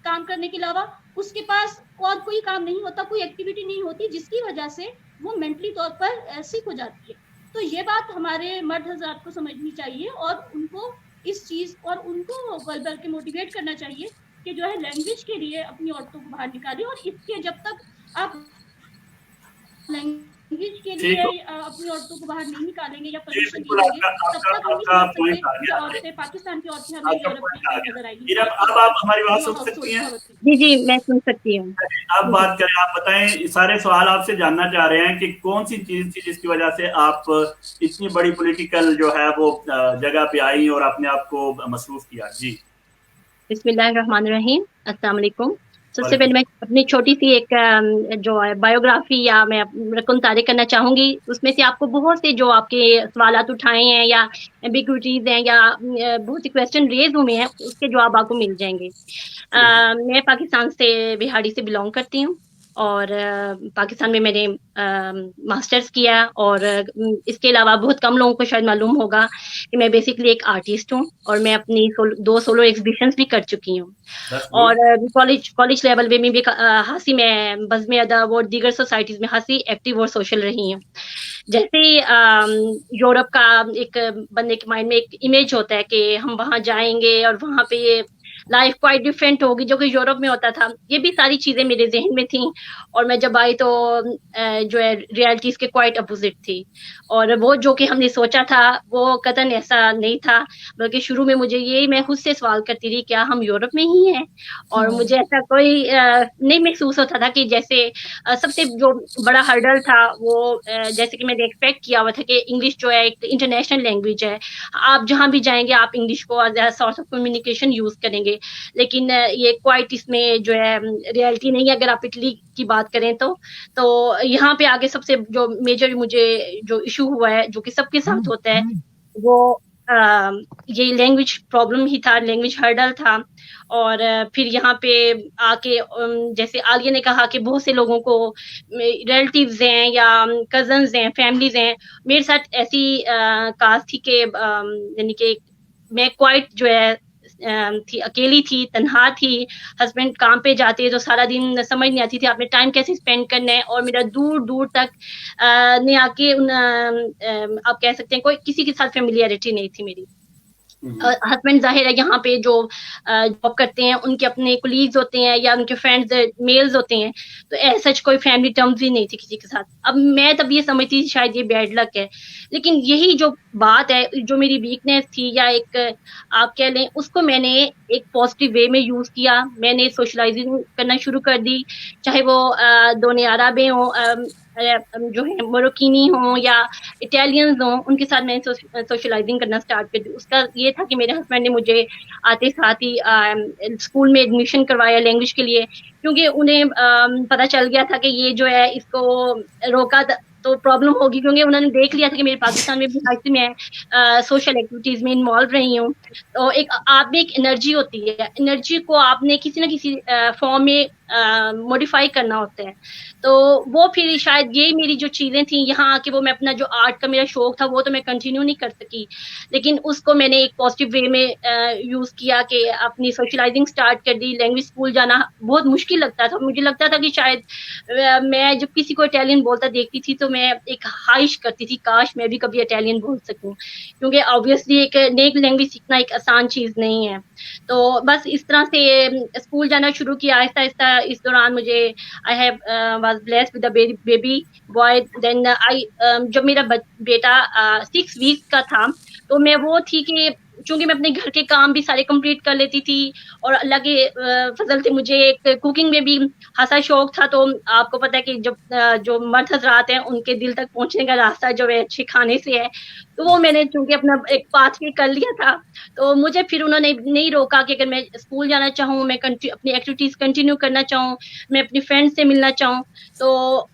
काम करने के अलावा उसके पास और कोई काम नहीं होता, कोई एक्टिविटी नहीं होती, जिसकी वजह से वो मेंटली तौर पर सिक हो जाती है। तो ये बात हमारे मर्द हज़रात को समझनी चाहिए और उनको इस चीज़ और उनको बल के मोटिवेट करना चाहिए कि जो है लैंग्वेज के लिए अपनी औरतों को बाहर निकालें। और इसके जब तक आप लैंग्वेज के लिए अपनी औरतों को बाहर नहीं निकालेंगे या परमिशन नहीं देंगे, तब तक हम नहीं समझ सकते औरतें, पाकिस्तान की औरतें हमें यूरोप की नजर आएगी। अब आप हमारी बात सुन सकती हैं? जी मैं सुन सकती हूँ। अब बात करें, आप बताएं, सारे सवाल आपसे जानना चाह रहे हैं कि कौन सी चीज थी जिसकी वजह से आप इतनी बड़ी पॉलिटिकल जो है वो जगह पे आई और अपने आप को मसरूफ किया। जी बिस्मिल्लाहिर्रहमानिर्रहीम, अस्सलाम वालेकुम। सबसे पहले मैं अपनी छोटी सी एक जो है बायोग्राफी या मैं रकम तारीख करना चाहूँगी। उसमें से आपको बहुत से जो आपके सवालात उठाए हैं या एम्बिग्विटीज हैं या बहुत से क्वेश्चन रेज हुए हैं, उसके जवाब आपको मिल जाएंगे। मैं पाकिस्तान से बिहाड़ी से बिलोंग करती हूँ और पाकिस्तान में मैंने मास्टर्स किया और इसके अलावा बहुत कम लोगों को शायद मालूम होगा कि मैं बेसिकली एक आर्टिस्ट हूँ और मैं अपनी 2 सोलो एग्जीबिशंस भी कर चुकी हूँ। और कॉलेज लेवल में भी हासी मैं बज़्म अदब और दीगर सोसाइटीज़ में हासी एक्टिव और सोशल रही हूँ। जैसे यूरोप का एक बंदे के माइंड में एक इमेज होता है कि हम वहाँ जाएंगे और वहाँ पे ये लाइफ क्वाइट डिफरेंट होगी जो कि यूरोप में होता था। ये भी सारी चीज़ें मेरे जहन में थी और मैं जब आई तो जो है रियलिटीज़ के क्वाइट अपोजिट थी और वो जो कि हमने सोचा था वो कतई ऐसा नहीं था, बल्कि शुरू में मुझे ये मैं खुद से सवाल करती रही क्या हम यूरोप में ही हैं, और मुझे ऐसा कोई नहीं महसूस होता था कि जैसे सबसे जो बड़ा हर्डल था वो जैसे कि मैंने एक्सपेक्ट किया हुआ था कि इंग्लिश जो है एक इंटरनेशनल लैंग्वेज है, आप जहाँ भी जाएंगे आप इंग्लिश को as a source of communication use करेंगे, लेकिन ये क्वाइट इसमें जो है रियलिटी नहीं है। अगर आप इटली की बात करें तो यहाँ पे आगे सबसे जो मेजर मुझे जो इशू हुआ है जो कि सबके साथ होता है वो ये लैंग्वेज प्रॉब्लम ही था, लैंग्वेज हर्डल था। और फिर यहाँ पे आके जैसे आलिया ने कहा कि बहुत से लोगों को रिलेटिव्स हैं या कजन्स हैं, फैमिलीज हैं, मेरे साथ ऐसी कास्ट थी कि यानी कि मैं क्वाइट जो है थी, अकेली थी, तन्हा थी, हस्बैंड काम पे जाते तो सारा दिन समझ नहीं आती थी आपने टाइम कैसे स्पेंड करना है, और मेरा दूर दूर तक ने आके आप कह सकते हैं कोई किसी के साथ फेमिलियरिटी नहीं थी मेरी। हस्बैंड जाहिर है यहाँ पे जो जॉब करते हैं उनके अपने कोलीग्स होते हैं या उनके फ्रेंड्स मेल्स होते हैं, तो ऐसा कोई फैमिली टर्म्स भी नहीं थी किसी के साथ। अब मैं तब ये समझती थी शायद ये बैड लक है, लेकिन यही जो बात है जो मेरी वीकनेस थी या एक आप कह लें उसको मैंने एक पॉजिटिव वे में यूज़ किया। मैंने सोशलाइजिंग करना शुरू कर दी, चाहे वो दोने अरबे हों, जो है मोरक्कीनी हों या इटालियंस हों, उनके साथ मैंने सोशलाइजिंग करना स्टार्ट कर दी। उसका ये था कि मेरे हस्बैंड ने मुझे आते साथ ही स्कूल में एडमिशन करवाया लैंग्वेज के लिए, क्योंकि उन्हें पता चल गया था कि ये जो है इसको रोका तो प्रॉब्लम होगी, क्योंकि उन्होंने देख लिया था कि मेरे पाकिस्तान में भी हाइट में सोशल एक्टिविटीज में इन्वॉल्व रही हूँ। तो एक आप में एक एनर्जी होती है, एनर्जी को आपने किसी ना किसी फॉर्म में मॉडिफाई करना होता है। तो वो फिर शायद यही मेरी जो चीजें थी यहाँ आके, वो मैं अपना जो आर्ट का मेरा शौक था वो तो मैं कंटिन्यू नहीं कर सकी, लेकिन उसको मैंने एक पॉजिटिव वे में यूज किया कि अपनी सोशलाइजिंग स्टार्ट कर दी। लैंग्वेज स्कूल जाना बहुत मुश्किल लगता था, मुझे लगता था कि शायद मैं जब किसी को इटालियन बोलता देखती थी तो मैं एक ख्वाहिश करती थी काश मैं भी कभी इटालियन बोल सकूं, क्योंकि ऑब्वियसली एक नई लैंग्वेज सीखना एक आसान चीज नहीं है। तो बस इस तरह से स्कूल जाना शुरू किया आहिस्ता आहिस्ता। इस दौरान मुझे I have was blessed with a baby boy. Then I जब मेरा बेटा 6 वीक का था तो मैं वो थी कि चूंकि मैं अपने घर के काम भी सारे कंप्लीट कर लेती थी और अल्लाह के फजल से मुझे एक कुकिंग में भी खासा शौक था। तो आपको पता है कि जब जो मर्द हजरात हैं उनके दिल तक पहुंचने का रास्ता जो है अच्छे खाने से है, तो वो मैंने चूंकि अपना एक पाथवे कर लिया था, तो मुझे फिर उन्होंने नहीं रोका कि अगर मैं स्कूल जाना चाहूँ, मैं अपनी एक्टिविटीज कंटिन्यू करना चाहूँ, मैं अपनी फ्रेंड से मिलना चाहूँ। तो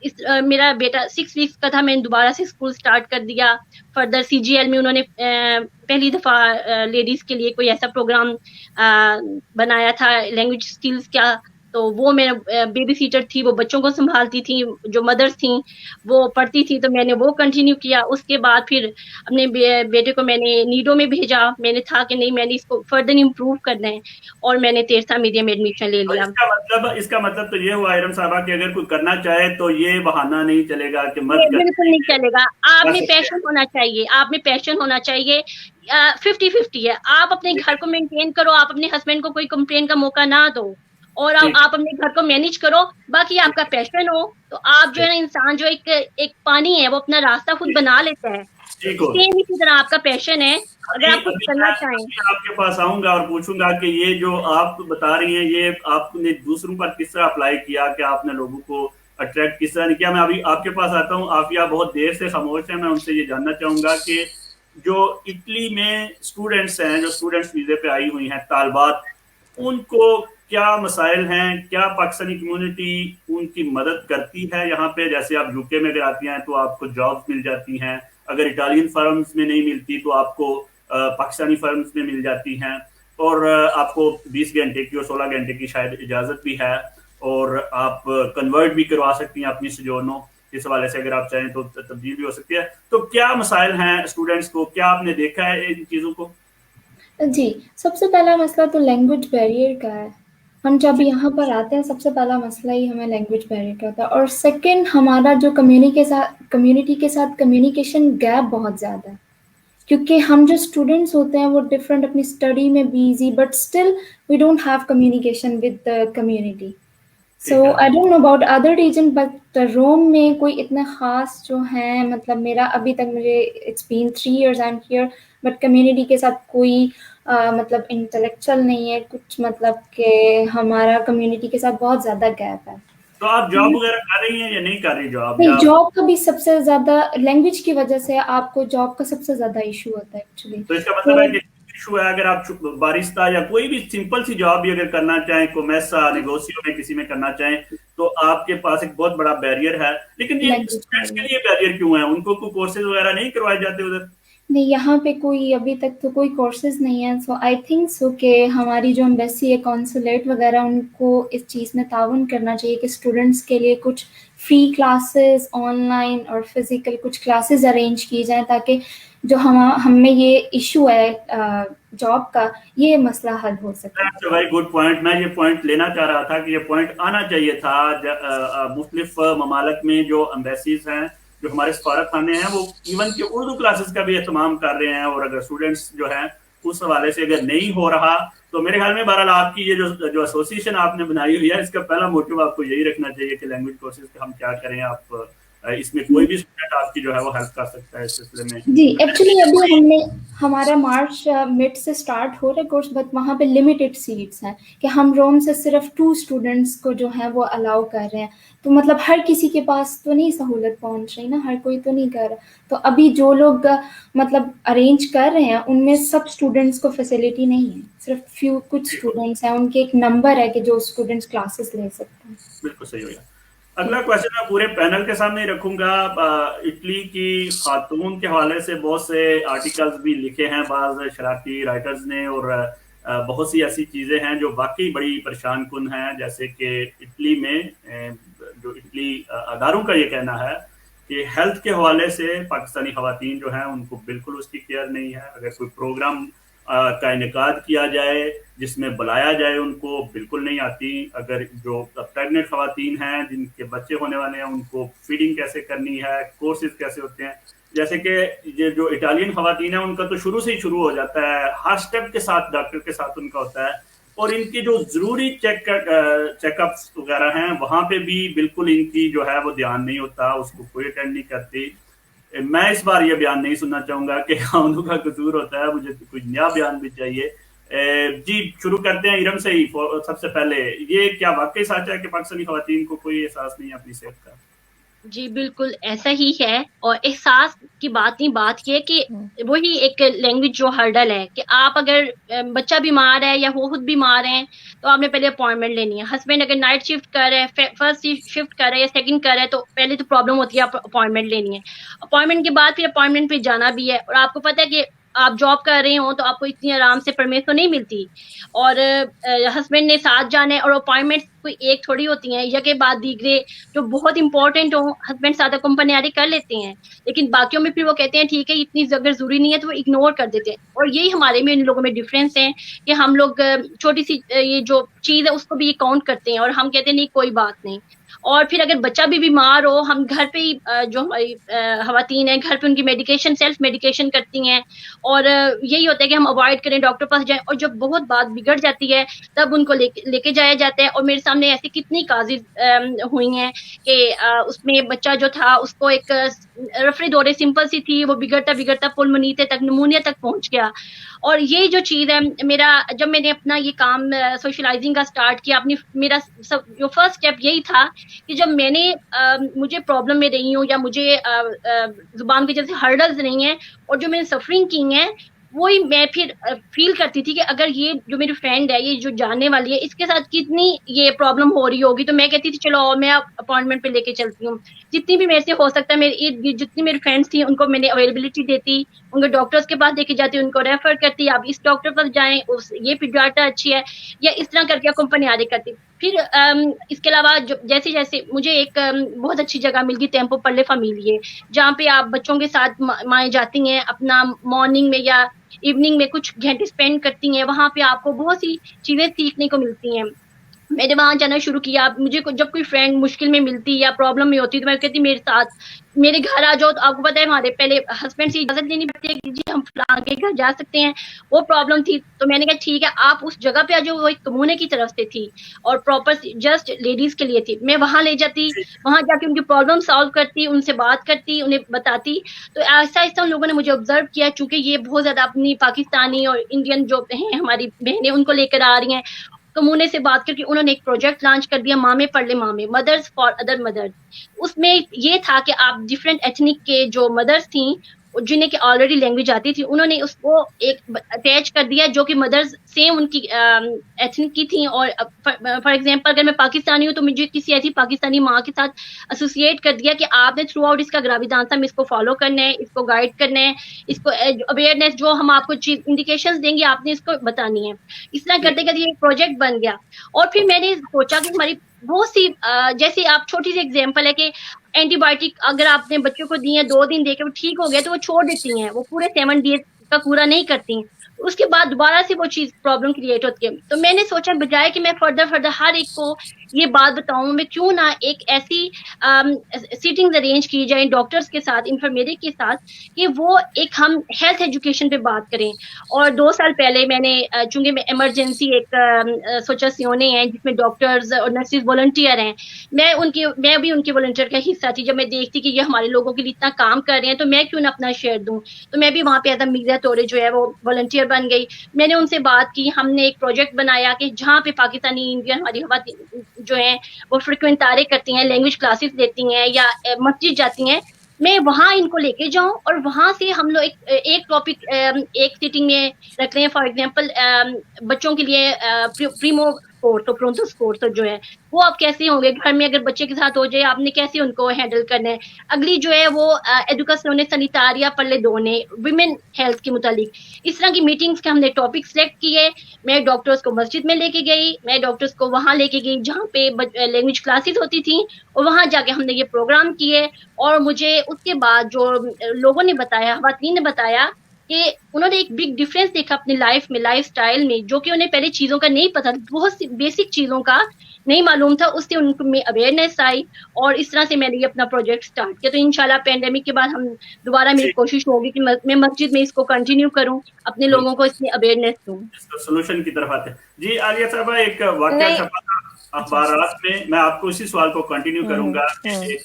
मेरा बेटा 6 वीक्स का था, मैंने दोबारा से स्कूल स्टार्ट कर दिया। फर्दर CGL में उन्होंने पहली दफा लेडीज के लिए कोई ऐसा प्रोग्राम बनाया था लैंग्वेज स्किल्स का। तो वो मेरा बेबी सीटर थी, वो बच्चों को संभालती थी, जो मदर्स थी वो पढ़ती थी, तो मैंने वो कंटिन्यू किया। उसके बाद फिर अपने बेटे को मैंने नीडो में भेजा। मैंने था कि नहीं, मैंने इसको फर्दर इम्प्रूव करना है, और मैंने तेरसा मीडियम में एडमिशन ले लिया। इसका मतलब तो ये हुआ इरम साहबा कि अगर कोई करना चाहे तो ये बहाना नहीं चलेगा कि मत कर। बिल्कुल नहीं चलेगा, आप में पैशन होना चाहिए, आप में पैशन होना चाहिए। 50-50 है, आप अपने घर को मेंटेन करो, आप अपने हस्बैंड को कोई कंप्लेन का मौका ना दो, और आप अपने घर को मैनेज करो, बाकी आपका पैशन हो तो आप जो है ना, इंसान जो एक पानी है वो अपना रास्ता खुद बना लेता है, सेम इसी तरह आपका पैशन है अगर आप कुछ करना चाहें। आपके पास आऊंगा और पूछूंगा कि ये जो आप बता रही हैं ये आपने दूसरों पर किस तरह अप्लाई किया, कि आपने लोगों को अट्रैक्ट किस तरह किया। मैं अभी आपके पास आता हूँ, आफिया बहुत देर से खामोश है। मैं उनसे ये जानना चाहूंगा कि जो इटली में स्टूडेंट्स हैं, जो स्टूडेंट्स वीजे पे आई हुई हैं, तालबात, उनको क्या मसाइल हैं, क्या पाकिस्तानी कम्युनिटी उनकी मदद करती है यहाँ पे? जैसे आप यूके में अगर आती हैं तो आपको जॉब्स मिल जाती हैं, अगर इटालियन फर्म्स में नहीं मिलती तो आपको पाकिस्तानी फर्म्स में मिल जाती हैं, और आपको 20 घंटे की और 16 घंटे की शायद इजाज़त भी है, और आप कन्वर्ट भी करवा सकती हैं अपनी सजोनों। इस हवाले से अगर आप चाहें तो तब्दील भी हो सकती है। तो क्या मसाइल हैं स्टूडेंट्स को, क्या आपने देखा है इन चीज़ों को? जी, सबसे पहला मसला तो लैंग्वेज बैरियर का है। हम जब यहाँ पर आते हैं सबसे पहला मसला ही हमें लैंग्वेज बैरियर का होता है, और सेकंड हमारा जो कम्युनिटी के साथ कम्युनिकेशन गैप बहुत ज़्यादा है, क्योंकि हम जो स्टूडेंट्स होते हैं वो डिफरेंट अपनी स्टडी में busy, but still we don't have communication with the community. So I don't know about other reason, but Rome में कोई इतने ख़ास जो हैं, मतलब मेरा अभी तक मुझे it's been 3 years I am here, but community के साथ कोई मतलब इंटेलेक्चुअल नहीं है कुछ, मतलब कि हमारा कम्युनिटी के साथ बहुत ज़्यादा गैप है। तो आप जॉब वगैरह कर रही हैं या नहीं कर रही जॉब? नहीं, जॉब का भी सबसे ज़्यादा लैंग्वेज की वजह से आपको जॉब का सबसे ज़्यादा इशू होता है एक्चुअली। तो इसका मतलब है कि इशू है, अगर आप बारिस्ता या कोई भी सिंपल सी जॉब भी अगर करना चाहें, कोमेसा नेगोशियो में किसी में करना चाहें, तो आपके पास एक बहुत बड़ा बैरियर है। लेकिन ये स्टूडेंट्स के लिए बैरियर क्यों है? उनको कोई कोर्सेज वगैरह नहीं करवाए जाते उधर? नहीं, यहाँ पे कोई अभी तक तो कोई कोर्सेज नहीं है। सो आई थिंक सो कि हमारी जो एम्बेसी है, कॉन्सुलेट वगैरह, उनको इस चीज़ में ताउन करना चाहिए कि स्टूडेंट्स के लिए कुछ फ्री क्लासेस ऑनलाइन और फिजिकल कुछ क्लासेस अरेंज की जाएं, ताकि जो हमें ये इशू है जॉब का, ये मसला हल हो सके। Very good point. मैं ये पॉइंट लेना चाह रहा था कि ये पॉइंट आना चाहिए था। मुख्तलिफ ममालिक में जो एम्बेसीज हैं, जो हमारे सफारत खाने हैं, वो इवन के उर्दू क्लासेस का भी एहतमाम कर रहे हैं, और अगर स्टूडेंट्स जो हैं उस हवाले से अगर नहीं हो रहा तो मेरे ख्याल में बहरहाल आपकी ये जो एसोसिएशन आपने बनाई हुई है, इसका पहला मोटिव आपको यही रखना चाहिए कि लैंग्वेज कोर्सेज हम क्या करें। आप इसमें कोई भी स्टूडेंट आपकी जो है वो हेल्प कर सकता है इस सिलसिले में। जी, एक्चुअली अभी हमारा मार्च मिड से स्टार्ट हो रहा है कोर्स, बट वहाँ पे लिमिटेड सीट्स हैं कि हम रोम से सिर्फ 2 स्टूडेंट्स को जो है वो अलाउ कर रहे हैं। तो मतलब हर किसी के पास तो नहीं सहूलत पहुँच रही ना, हर कोई तो नहीं कर रहा। तो अभी जो लोग मतलब अरेंज कर रहे हैं उनमें सब स्टूडेंट्स को फैसिलिटी नहीं है, सिर्फ कुछ स्टूडेंट्स हैं, उनके एक नंबर है कि जो स्टूडेंट्स क्लासेस ले सकते हैं। बिल्कुल सही हो गया। अगला क्वेश्चन मैं पूरे पैनल के सामने रखूंगा। इटली की खातून के हवाले से बहुत से आर्टिकल्स भी लिखे हैं बाज शरारती राइटर्स ने, और बहुत सी ऐसी चीज़ें हैं जो वाकई बड़ी परेशान कुन हैं, जैसे कि इटली में जो इटली अदारों का ये कहना है कि हेल्थ के हवाले से पाकिस्तानी खवातीन जो हैं उनको बिल्कुल उसकी केयर नहीं है। अगर कोई प्रोग्राम का इनेकाद किया जाए जिसमें बुलाया जाए उनको बिल्कुल नहीं आती। अगर जो प्रेग्नेंट खवातीन हैं जिनके बच्चे होने वाले हैं उनको फीडिंग कैसे करनी है, कोर्सेज कैसे होते हैं, जैसे कि ये जो इटालियन खवातीन है उनका तो शुरू से ही शुरू हो जाता है, हर स्टेप के साथ डॉक्टर के साथ उनका होता है, और इनकी जो ज़रूरी चेकअप्स वगैरह हैं वहाँ पे भी बिल्कुल इनकी जो है वो ध्यान नहीं होता, उसको कोई अटेंड नहीं करती। मैं इस बार ये बयान नहीं सुनना चाहूँगा कि खामनों का कसूर होता है, मुझे तो कोई नया बयान भी चाहिए। जी शुरू करते हैं इरम से ही। सबसे पहले ये क्या वाकई सच है कि पाकिस्तानी खवातीन को कोई एहसास नहीं है अपनी सेहत का? जी बिल्कुल ऐसा ही है, और एहसास की बात नहीं, बात ये है कि वही एक लैंग्वेज जो हर्डल है कि आप अगर बच्चा बीमार है या वो खुद बीमार है तो आपने पहले अपॉइंटमेंट लेनी है। हस्बैंड अगर नाइट शिफ्ट कर रहे हैं, फर्स्ट शिफ्ट कर रहे हैं या सेकंड कर रहे हैं, तो पहले तो प्रॉब्लम होती है, आप अपॉइंटमेंट लेनी है। अपॉइंटमेंट के बाद फिर अपॉइंटमेंट पे जाना भी है, और आपको पता है कि आप जॉब कर रहे हो तो आपको इतनी आराम से परमिट तो नहीं मिलती, और हस्बैंड ने साथ जाना है, और अपॉइंटमेंट कोई एक थोड़ी होती हैं, या के बाद दीगरे जो बहुत इंपॉर्टेंट हो हस्बैंड साथ कंपनी कर लेते हैं, लेकिन बाकियों में फिर वो कहते हैं ठीक है इतनी अगर जरूरी नहीं है तो वो इग्नोर कर देते हैं। और यही हमारे में इन लोगों में डिफरेंस है कि हम लोग छोटी सी ये जो चीज है उसको भी काउंट करते हैं, और हम कहते हैं नहीं कोई बात नहीं। और फिर अगर बच्चा भी बीमार हो, हम घर पे ही जो हमारी खवातीन है घर पे उनकी मेडिकेशन सेल्फ मेडिकेशन करती हैं, और यही होता है कि हम अवॉइड करें, डॉक्टर पास जाएं, और जब बहुत बात बिगड़ जाती है तब उनको लेके जाया जाता है। और मेरे सामने ऐसी कितनी काजिज हुई हैं कि उसमें बच्चा जो था उसको एक रफरी दौरे सिंपल सी थी, वो बिगड़ता बिगड़ता पुलमोनिया तक निमोनिया तक पहुंच गया। और ये जो चीज है मेरा, जब मैंने अपना ये काम सोशलाइजिंग का स्टार्ट किया, अपनी मेरा जो फर्स्ट स्टेप यही था कि जब मैंने मुझे प्रॉब्लम में रही हूँ या मुझे जुबान के जैसे हर्डल्स नहीं है और जो मैंने सफरिंग की है, वही मैं फिर फील करती थी कि अगर ये जो मेरी फ्रेंड है, ये जो जानने वाली है, इसके साथ कितनी ये प्रॉब्लम हो रही होगी, तो मैं कहती थी चलो मैं अपॉइंटमेंट पे लेके चलती हूँ। जितनी भी मेरे से हो सकता है, मेरी जितनी मेरी फ्रेंड्स थी उनको मैंने अवेलेबिलिटी देती, उनको डॉक्टर्स के पास लेके जाती, उनको रेफर करती, आप इस डॉक्टर पास जाएं, ये पीडियाट्रिक अच्छी है, या इस तरह करके कंपनी करती। फिर इसके अलावा जैसे जैसे मुझे एक बहुत अच्छी जगह मिल गई, टेम्पो पल्ले फैमिली, जहाँ पे आप बच्चों के साथ माएँ जाती हैं, अपना मॉर्निंग में या इवनिंग में कुछ घंटे स्पेंड करती हैं, वहां पे आपको बहुत सी चीजें सीखने को मिलती हैं। मैंने वहां जाना शुरू किया। मुझे जब कोई फ्रेंड मुश्किल में मिलती या प्रॉब्लम में होती तो मैं कहती मेरे साथ मेरे घर आ जाओ। तो आपको पता है हमारे पहले हस्बैंड से इजाजत लेनी पड़ती है कि जी हम फलां के घर जा सकते हैं, वो प्रॉब्लम थी। तो मैंने कहा ठीक है आप उस जगह पे आ जाओ। वो एक कम्युनिटी की तरफ से थी और प्रॉपर जस्ट लेडीज के लिए थी। मैं वहां ले जाती, वहां जाके उनकी प्रॉब्लम सॉल्व करती, उनसे बात करती, उन्हें बताती। तो ऐसा ऐसा उन लोगों ने मुझे ऑब्जर्व किया, चूंकि ये बहुत ज्यादा अपनी पाकिस्तानी और इंडियन जो हैं हमारी बहनें उनको लेकर आ रही हैं। कम्युने से बात करके उन्होंने एक प्रोजेक्ट लॉन्च कर दिया, मामे पढ़ले मामे, मदर्स फॉर अदर मदर्स। उसमें ये था कि आप डिफरेंट एथनिक के जो मदर्स थी जिन्हें की ऑलरेडी लैंग्वेज आती थी, उन्होंने उसको एक अटैच कर दिया जो कि मदर्स सेम उनकी एथनिक की थी। और फॉर एग्जांपल अगर मैं पाकिस्तानी हूँ तो मुझे किसी ऐसी पाकिस्तानी माँ के साथ एसोसिएट कर दिया कि आपने थ्रू आउट इसका ग्राविदांसा में इसको फॉलो करना है, इसको गाइड करना है, इसको अवेयरनेस जो हम आपको चीज इंडिकेशंस देंगे आपने इसको बतानी है। इस तरह करते करते ये प्रोजेक्ट बन गया। और फिर मैंने सोचा कि हमारी बहुत सी जैसे आप छोटी सी एग्जांपल है कि एंटीबायोटिक अगर आपने बच्चों को दी है 2 दिन देकर वो ठीक हो गया तो वो छोड़ देती हैं, वो पूरे 7 डेज का पूरा नहीं करती, उसके बाद दोबारा से वो चीज प्रॉब्लम क्रिएट होती है। तो मैंने सोचा बजाय कि मैं फर्दर हर एक को ये बात बताऊं, मैं क्यों ना एक ऐसी सीटिंग्स अरेंज की जाए डॉक्टर्स के साथ, इंफॉर्मेटिक के साथ, कि वो एक हम हेल्थ एजुकेशन पे बात करें। और 2 साल पहले मैंने चूंकि मैं इमरजेंसी एक सोचा सियोने है जिसमें डॉक्टर्स और नर्सेज वॉलंटियर हैं, मैं भी उनके वॉलंटियर का हिस्सा थी। जब मैं देखती कि ये हमारे लोगों के लिए इतना काम कर रहे हैं तो मैं क्यों ना अपना शेयर दूं, तो मैं भी वहां पे एज अ मीडिया तौर जो है वो वॉलंटियर बन गई। मैंने उनसे बात की, हमने एक प्रोजेक्ट बनाया कि जहाँ पे पाकिस्तानी इंडियन हमारी जो है वो फ्रिक्वेंट तारे करती हैं, लैंग्वेज क्लासेस देती हैं या मस्जिद जाती हैं, मैं वहां इनको लेके जाऊं और वहां से हम लोग एक टॉपिक एक सीटिंग में रख लें। फॉर एग्जांपल बच्चों के लिए प्रीमो स्पोर्ट्स और प्रोंतो स्पोर्ट्स जो है वो आप कैसे होंगे, घर में अगर बच्चे के साथ हो जाए आपने कैसे उनको हैंडल करना है। अगली जो है वो एजुकेशन सैनिटारिया पल्ले दोने विमेन हेल्थ के मुतालिक इस तरह की मीटिंग्स के हमने टॉपिक सेलेक्ट किए। मैं डॉक्टर्स को मस्जिद में लेके गई, मैं डॉक्टर्स को वहां लेके गई जहाँ पे लैंग्वेज क्लासेस होती थी, और वहां जाके हमने ये प्रोग्राम किए। और मुझे उसके बाद जो लोगों ने बताया, खवातीन ने बताया कि उन्होंने एक बिग डिफरेंस देखा अपनी लाइफ में, लाइफ स्टाइल में, जो कि उन्हें पहले चीजों का नहीं पता, बहुत सी बेसिक चीजों का नहीं मालूम था, उससे उनमें अवेयरनेस आई और इस तरह से मैंने ये अपना प्रोजेक्ट स्टार्ट किया। तो इंशाल्लाह पेंडेमिक के बाद हम दोबारा मेरी जी, कोशिश होगी कि मैं मस्जिद में इसको कंटिन्यू करूं, अपने लोगों को इसमें अवेयरनेस दूं। इसका सोल्यूशन की तरफ आते हैं। जी आलिया साहबा, एक वाकया नहीं। छपा था अच्छा। अखबारात में, मैं आपको इसी सवाल को कंटिन्यू करूंगा कि एक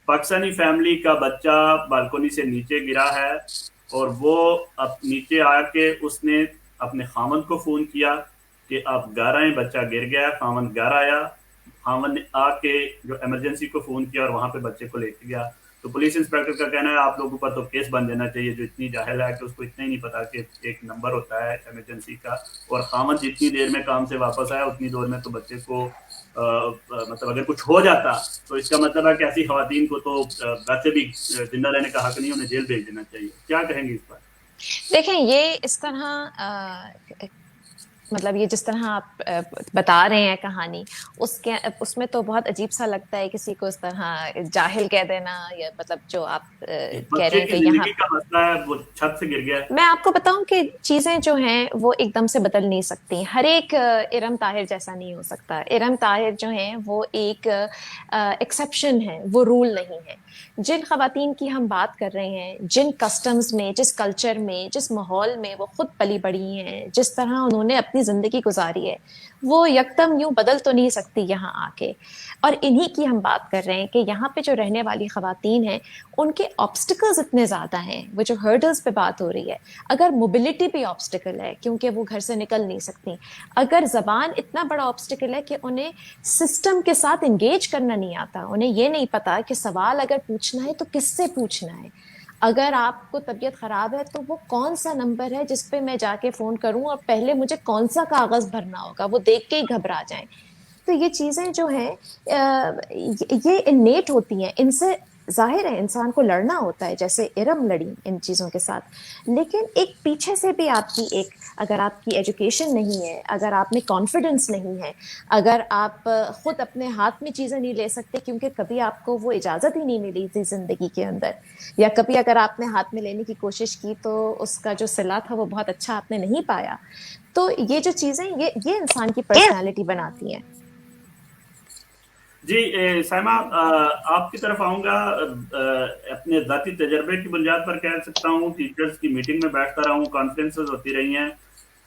पाकिस्तानी फैमिली का बच्चा बालकोनी से नीचे गिरा है और वो अब नीचे आके उसने अपने खामन को फोन किया कि आप घर आए, बच्चा गिर गया। खामन घर आया, खामन ने आके जो इमरजेंसी को फोन किया और वहां पे बच्चे को लेके गया। तो पुलिस इंस्पेक्टर का कहना है आप लोगों पर तो केस बन जाना चाहिए, जो इतनी जाहिल है कि उसको इतना ही नहीं पता कि एक नंबर होता है इमरजेंसी का, और खामन जितनी देर में काम से वापस आया उतनी देर में तो बच्चे को मतलब अगर कुछ हो जाता तो इसका मतलब है कि ऐसी खवातीन को तो वैसे भी जिंदा रहने का हक नहीं, उन्हें जेल भेज देना चाहिए। क्या कहेंगे इस पर? देखें, ये इस तरह मतलब ये जिस तरह आप बता रहे हैं कहानी, उसमें तो बहुत अजीब सा लगता है किसी को इस तरह जाहिल कह देना, या मतलब जो आप कह रहे हैं कि यहाँ जिंदगी का मसला है, वो छत से गिर गया। मैं आपको बताऊं कि चीजें जो हैं वो एकदम से बदल नहीं सकती। हर एक इरम ताहिर जैसा नहीं हो सकता। इरम ताहिर जो हैं वो एक एक्सेप्शन है, वो रूल नहीं है। जिन खवातीन की हम बात कर रहे हैं, जिन कस्टम्स में, जिस कल्चर में, जिस माहौल में वो खुद पली बड़ी हैं, जिस तरह उन्होंने अपनी जिंदगी गुजारी है, वो यकदम यूं बदल तो नहीं सकती यहाँ आके। और इन्हीं की हम बात कर रहे हैं कि यहाँ पे जो रहने वाली खवातीन हैं उनके ऑब्स्टिकल्स इतने ज़्यादा हैं, वो जो हर्डल्स पे बात हो रही है, अगर मोबिलिटी भी ऑब्स्टिकल है क्योंकि वो घर से निकल नहीं सकती, अगर ज़बान इतना बड़ा ऑब्स्टिकल है कि उन्हें सिस्टम के साथ इंगेज करना नहीं आता, उन्हें ये नहीं पता कि सवाल अगर पूछना है तो किससे पूछना है, अगर आपको तबीयत ख़राब है तो वो कौन सा नंबर है जिस पे मैं जाके फ़ोन करूं और पहले मुझे कौन सा कागज़ भरना होगा, वो देख के ही घबरा जाएं। तो ये चीज़ें जो हैं ये इन्नेट होती हैं, इनसे जाहिर है इंसान को लड़ना होता है, जैसे इरम लड़ी इन चीज़ों के साथ। लेकिन एक पीछे से भी आपकी एक, अगर आपकी एजुकेशन नहीं है, अगर आप में कॉन्फिडेंस नहीं है, अगर आप खुद अपने हाथ में चीज़ें नहीं ले सकते क्योंकि कभी आपको वो इजाज़त ही नहीं मिली थी ज़िंदगी के अंदर, या कभी अगर आपने हाथ में लेने की कोशिश की तो उसका जो सिला था वो बहुत अच्छा आपने नहीं पाया, तो ये जो चीज़ें ये इंसान की पर्सनैलिटी बनाती हैं। जी साइमा, आपकी तरफ आऊंगा। अपने ज़ाती तजर्बे की बुनियाद पर कह सकता हूँ, टीचर्स की मीटिंग में बैठता रहा हूँ, कॉन्फ्रेंसेस होती रही हैं।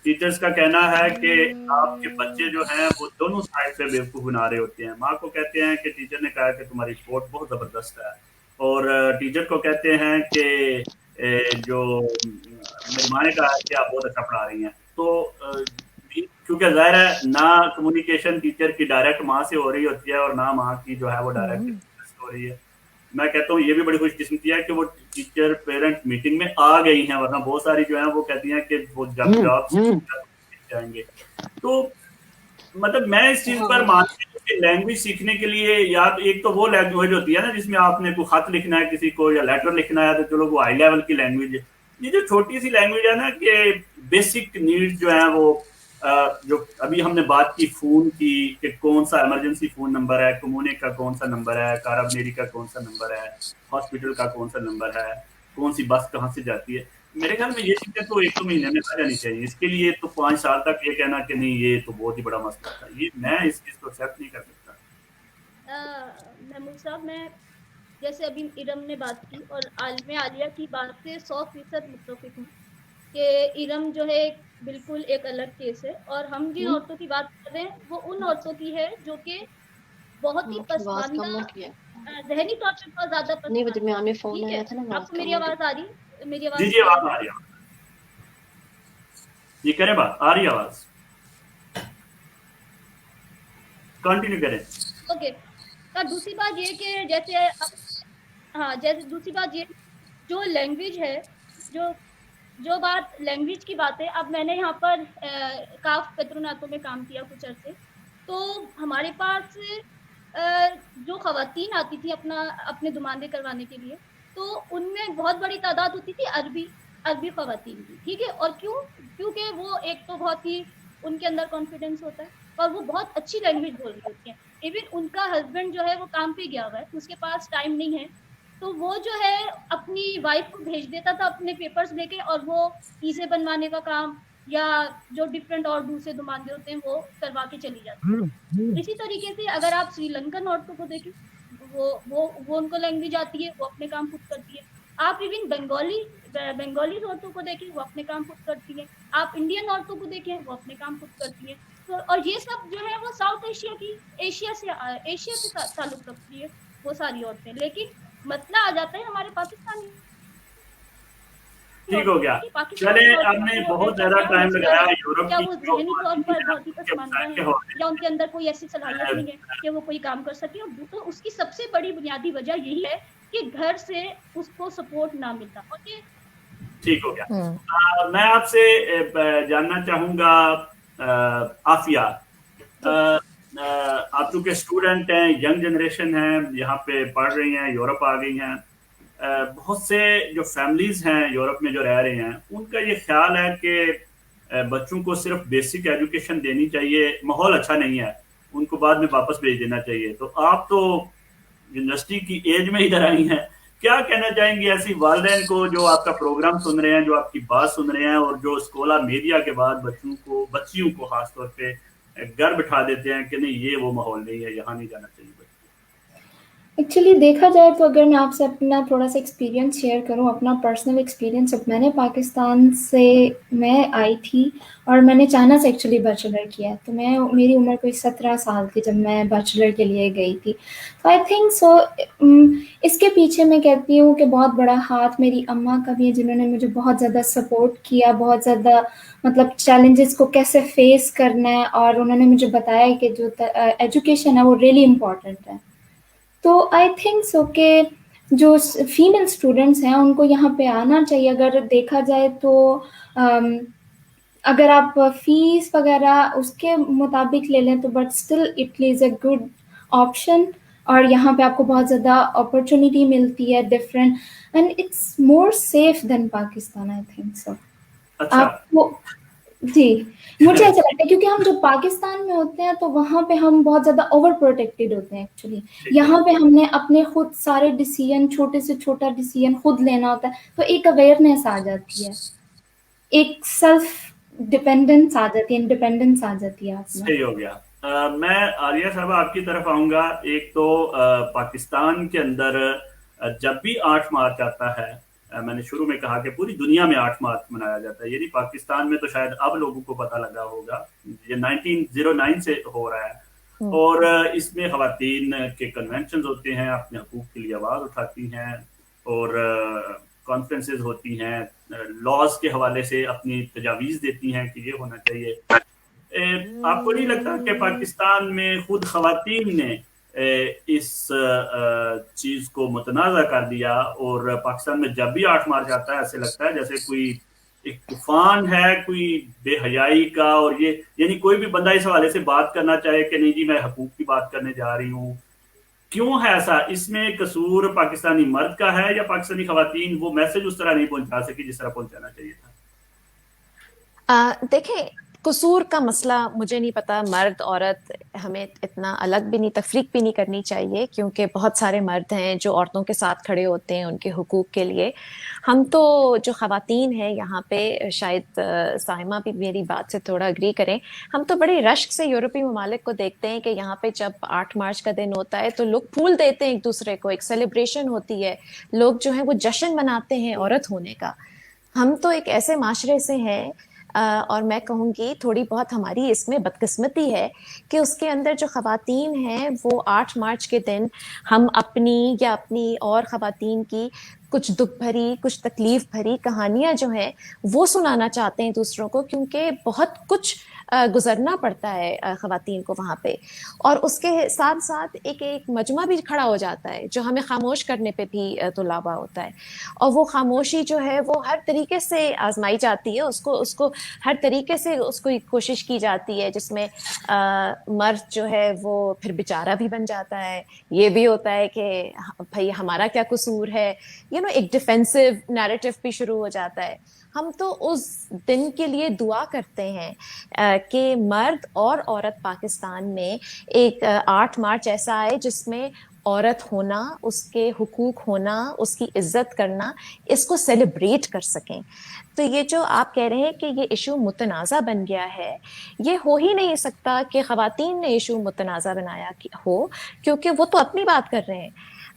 टीचर्स का कहना है कि आपके बच्चे जो हैं वो दोनों साइड पे बेवकूफ़ बना रहे होते हैं। माँ को कहते हैं कि टीचर ने कहा कि तुम्हारी रिपोर्ट बहुत ज़बरदस्त है, और टीचर को कहते हैं कि जो मेरी माँ ने कहा कि आप बहुत अच्छा पढ़ा रही हैं। तो क्योंकि ज़ाहिर है ना कम्युनिकेशन टीचर की डायरेक्ट माँ से हो रही होती है और ना माँ की जो है वो डायरेक्ट हो रही है। मैं कहता हूँ ये भी बड़ी खुशकिस्मती है कि वो टीचर पेरेंट मीटिंग में आ गई हैं, वरना बहुत सारी जो है वो कहती हैं कि वो जब जॉब जाएंगे। तो मतलब मैं इस चीज पर मानती हूँ कि लैंग्वेज सीखने के लिए या तो एक तो वो लैंग्वेज होती है ना जिसमें आपने कोई खत लिखना है किसी को या लेटर लिखना है, तो चलो वो हाई लेवल की लैंग्वेज है। ये जो छोटी सी लैंग्वेज है ना कि बेसिक नीड जो है वो जो अभी हमने बात की फोन की कि कौन सा इमरजेंसी फोन नंबर है, कमोने का कौन सा नंबर है, कारabनेरी का कौन सा नंबर है, हॉस्पिटल का कौन सा नंबर है, कौन सी बस कहाँ से जाती है, मेरे ख्याल में ये चीजें तो 1-2 महीने में आ जानी चाहिए। इसके लिए तो 5 साल तक ये कहना कि नहीं ये तो बहुत ही बड़ा मसला था, ये मैं इस चीज को एक्सेप्ट नहीं कर सकता। महमूद साहब, मैं जैसे अभी इरम ने बात की और मैं आलिया की बात से 100% मुत्तफिक हूँ कि इरम जो है बिल्कुल एक अलग केस है, और हम जिन औरतों की बात कर रहे हैं वो उन औरतों की है जो कि बहुत ही पसमानदा ज़हनी तौर पे बहुत ज़्यादा पसमानदा। आपको मेरी आवाज़ आ रही? मेरी आवाज़ जी आवाज़ आ रही है, ये करें बात, आ रही आवाज़, कंटिन्यू करें। ओके। तो दूसरी बात ये कि जैसे जैसे दूसरी बात ये जो लैंग्वेज है, जो बात लैंग्वेज की बात है, अब मैंने यहाँ पर काफ पेट्रोनातो में काम किया कुछ अर्से, تو ہمارے پاس جو خواتین آتی تھی اپنے دماندے کروانے کے لیے، تو ان میں بہت بڑی تعداد ہوتی تھی عربی خواتین کی، ٹھیک ہے. اور کیونکہ وہ ایک تو بہت ہی ان کے اندر کانفیڈینس ہوتا ہے اور وہ بہت اچھی لینگویج بول رہی ہوتی ہیں. ایون ان کا ہسبینڈ جو ہے وہ کام پہ گیا ہوا ہے، اس کے پاس ٹائم نہیں ہے، تو وہ جو ہے اپنی وائف کو بھیج دیتا تھا اپنے پیپرز لے کے، اور وہ ویزے بنوانے کا کام یا جو ڈفرینٹ اور دوسرے دماندے ہوتے ہیں وہ کروا کے چلی جاتی ہے. اسی طریقے سے اگر آپ سری لنکن عورتوں کو دیکھیں، وہ ان کو لینگویج آتی ہے، وہ اپنے کام خود کرتی ہے. آپ ایون بنگالی عورتوں کو دیکھیں، وہ اپنے کام خود کرتی ہے. آپ انڈین عورتوں کو دیکھیں، وہ اپنے کام خود کرتی ہے. تو اور یہ سب جو ہے وہ ساؤتھ ایشیا سے تعلق رکھتی ہے وہ ساری عورتیں. لیکن مسئلہ آ جاتا ہے ہمارے پاکستانی ٹھیک ہو گیا. کہ پاکستان چلے کی آپ عورتوں نے کو بہت کا زیادہ کیا ٹائم مسئلہ لگایا ہے؟ یورپ کیا کی وہ جو ذہنی طور خواتین پر ہیں بہت ہی ان کے پسماندہ مسائل ہیں، کے حوالے یا ان کے اندر کوئی ایسی صلاحیت سے نہیں ہے کہ وہ کوئی کام کر سکے؟ اور تو اس کی سب سے بڑی بنیادی وجہ یہی ہے کہ گھر سے اس کو سپورٹ نہ ملتا. اور یہ ٹھیک ہو گیا. میں آپ سے جاننا چاہوں گا عافیہ، آپ چونکہ اسٹوڈنٹ ہیں، ینگ جنریشن ہیں، یہاں پہ پڑھ رہی ہیں، یورپ آ گئی ہیں. بہت سے جو فیملیز ہیں یورپ میں جو رہ رہے ہیں، ان کا یہ خیال ہے کہ بچوں کو صرف بیسک ایجوکیشن دینی چاہیے، ماحول اچھا نہیں ہے، ان کو بعد میں واپس بھیج دینا چاہیے. تو آپ تو یونیورسٹی کی ایج میں ادھر آئی ہیں، کیا کہنا چاہیں گے ایسی والدین کو جو آپ کا پروگرام سن رہے ہیں، جو آپ کی بات سن رہے ہیں، اور جو اسکولا میڈیا کے بعد بچیوں کو خاص طور پہ گھر بٹھا دیتے ہیں کہ نہیں یہ وہ ماحول نہیں ہے، یہاں نہیں جانا چاہیے. ایکچولی دیکھا جائے تو اگر میں آپ سے اپنا تھوڑا سا ایکسپیرینس شیئر کروں، اپنا پرسنل ایکسپیرینس، جب میں نے پاکستان سے میں آئی تھی اور میں نے چائنا سے ایکچولی بیچلر کیا، تو میری عمر کوئی 17 سال تھی جب میں بیچلر کے لیے گئی تھی. تو آئی تھنک سو اس کے پیچھے میں کہتی ہوں کہ بہت بڑا ہاتھ میری اماں کا بھی ہے، جنہوں نے مجھے بہت زیادہ سپورٹ کیا، بہت زیادہ مطلب چیلنجز کو کیسے فیس کرنا ہے، اور انہوں نے مجھے بتایا کہ جو ایجوکیشن ہے وہ ریئلی امپورٹنٹ ہے. تو آئی تھنک سو کہ جو فیمیل اسٹوڈنٹس ہیں ان کو یہاں پہ آنا چاہیے. اگر دیکھا جائے تو اگر آپ فیس وغیرہ اس کے مطابق لے لیں تو but still it is a good option, اور یہاں پہ آپ کو بہت زیادہ اپرچونیٹی ملتی ہے different, and it's more safe than Pakistan. I think so اچھا. آپ کو جی مجھے ایسا لگتا ہے کیونکہ ہم جب پاکستان میں ہوتے ہیں تو وہاں پہ ہم بہت زیادہ اوور پروٹیکٹیڈ ہوتے ہیں ایکچولی. یہاں پہ ہم نے اپنے خود سارے ڈیسیژن، چھوٹے سے چھوٹا ڈیسیژن خود لینا ہوتا ہے، تو ایک اویئرنیس آ جاتی ہے، ایک سیلف ڈپینڈنس آ جاتی ہے، انڈیپینڈنس آ جاتی ہے آپ میں. صحیح ہو گیا. میں عالیہ صاحبہ آپ کی طرف آؤں گا. ایک تو پاکستان کے اندر جب بھی 8 مارچ آتا ہے، میں نے شروع میں کہا کہ پوری دنیا میں 8 مارچ منایا جاتا ہے، یعنی پاکستان میں تو شاید اب لوگوں کو پتہ لگا ہوگا، یہ 1909 سے ہو رہا ہے. اور اس میں خواتین کے کنونشنز ہوتے ہیں، اپنے حقوق کے لیے آواز اٹھاتی ہیں، اور کانفرنسز ہوتی ہیں، لاز کے حوالے سے اپنی تجاویز دیتی ہیں کہ یہ ہونا چاہیے. آپ کو نہیں لگتا کہ پاکستان میں خود خواتین نے اس چیز کو متنازع کر دیا، اور پاکستان میں جب بھی 8 مارچ آتا ہے ایسے لگتا ہے جیسے کوئی ایک طوفان ہے، کوئی بے حیائی کا، اور یہ یعنی کوئی بھی بندہ اس حوالے سے بات کرنا چاہے کہ نہیں جی میں حقوق کی بات کرنے جا رہی ہوں. کیوں ہے ایسا؟ اس میں قصور پاکستانی مرد کا ہے یا پاکستانی خواتین وہ میسج اس طرح نہیں پہنچا سکی جس طرح پہنچانا چاہیے تھا؟ دیکھیں، قصور کا مسئلہ مجھے نہیں پتا، مرد عورت ہمیں اتنا الگ بھی نہیں، تفریق بھی نہیں کرنی چاہیے، کیونکہ بہت سارے مرد ہیں جو عورتوں کے ساتھ کھڑے ہوتے ہیں ان کے حقوق کے لیے. ہم تو جو خواتین ہیں یہاں پہ، شاید سائمہ بھی میری بات سے تھوڑا اگری کریں، ہم تو بڑے رشک سے یورپی ممالک کو دیکھتے ہیں کہ یہاں پہ جب 8 مارچ کا دن ہوتا ہے تو لوگ پھول دیتے ہیں ایک دوسرے کو، ایک سیلیبریشن ہوتی ہے، لوگ جو ہیں وہ جشن مناتے ہیں عورت ہونے کا. ہم تو ایک ایسے معاشرے سے ہیں، اور میں کہوں گی تھوڑی بہت ہماری اس میں بدقسمتی ہے کہ اس کے اندر جو خواتین ہیں وہ 8 مارچ کے دن ہم اپنی یا اپنی اور خواتین کی कुछ दुख भरी, कुछ तकलीफ भरी कहानियाँ जो हैं वो सुनाना चाहते हैं दूसरों को, क्योंकि बहुत कुछ गुजरना पड़ता है ख़वातीन को वहाँ पे। और उसके साथ साथ एक एक मजमा भी खड़ा हो जाता है जो हमें खामोश करने पे भी तुलाबा होता है, और वो खामोशी जो है वो हर तरीके से आजमाई जाती है, उसको उसको हर तरीके से उसको कोशिश की जाती है, जिसमें मर्द जो है वो फिर बेचारा भी बन जाता है। ये भी होता है कि भाई हमारा क्या कसूर है, एक डिफेंसिव नैरेटिव भी शुरू हो जाता है। हम तो उस दिन के लिए दुआ करते हैं कि मर्द और औरत पाकिस्तान में एक 8 मार्च ऐसा आए जिसमें औरत होना, उसके हुकूक होना, उसकी इज्जत करना, इसको सेलिब्रेट कर सकें। तो ये जो आप कह रहे हैं कि ये इशू मुतनाज़ा बन गया है, ये हो ही नहीं सकता कि ख़वातीन ने इशू मुतनाज़ा बनाया हो, क्योंकि वो तो अपनी बात कर रहे हैं।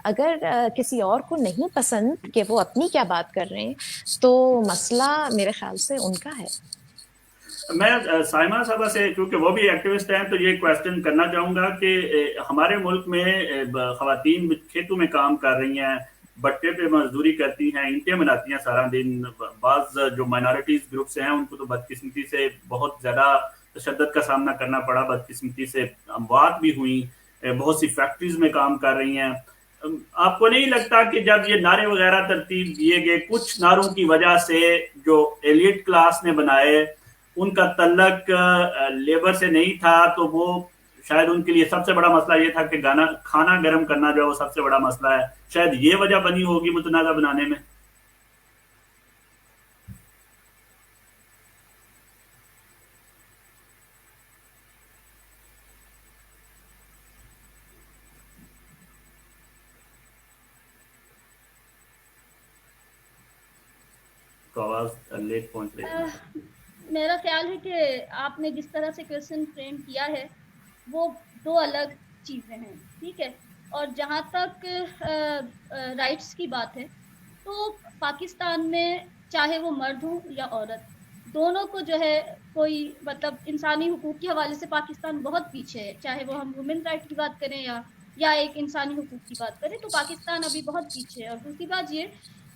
अगर किसी और को नहीं पसंद कि वो अपनी क्या बात कर रहे हैं, तो मसला मेरे ख्याल से उनका है। मैं साइमा साहबा से, क्योंकि वो भी एक्टिविस्ट हैं, तो ये क्वेश्चन करना चाहूँगा कि हमारे मुल्क में ख़वातीन खेतों में काम कर रही हैं, भट्टे पे मजदूरी करती हैं, ईंटें बनाती हैं सारा दिन। बाज़ जो माइनॉरिटीज़ ग्रुप्स हैं उनको तो बदकिस्मती से बहुत ज़्यादा तशद्दुद का सामना करना पड़ा, बदकिस्मती से अमवात भी हुई, बहुत सी फैक्ट्रीज़ में काम कर रही हैं। आपको नहीं लगता कि जब ये नारे वगैरह तरतीब दिए गए, कुछ नारों की वजह से जो एलिट क्लास ने बनाए उनका तल्लक लेबर से नहीं था, तो वो शायद उनके लिए सबसे बड़ा मसला ये था कि खाना गर्म करना जो है वो सबसे बड़ा मसला है, शायद ये वजह बनी होगी मुतनाज़ा बनाने में। तो आवाज लेट पहुंच रही है। मेरा ख्याल है कि आपने जिस तरह से क्वेश्चन फ्रेम किया है वो दो अलग चीज़ें हैं, ठीक है। और जहाँ तक राइट्स की बात है, तो पाकिस्तान में चाहे वो मर्द हो या औरत, दोनों को जो है कोई मतलब इंसानी हुकूक के हवाले से पाकिस्तान बहुत पीछे है। चाहे वो हम वुमेन राइट की बात करें या एक इंसानी हुकूक की बात करें, तो पाकिस्तान अभी बहुत पीछे है। और दूसरी बात ये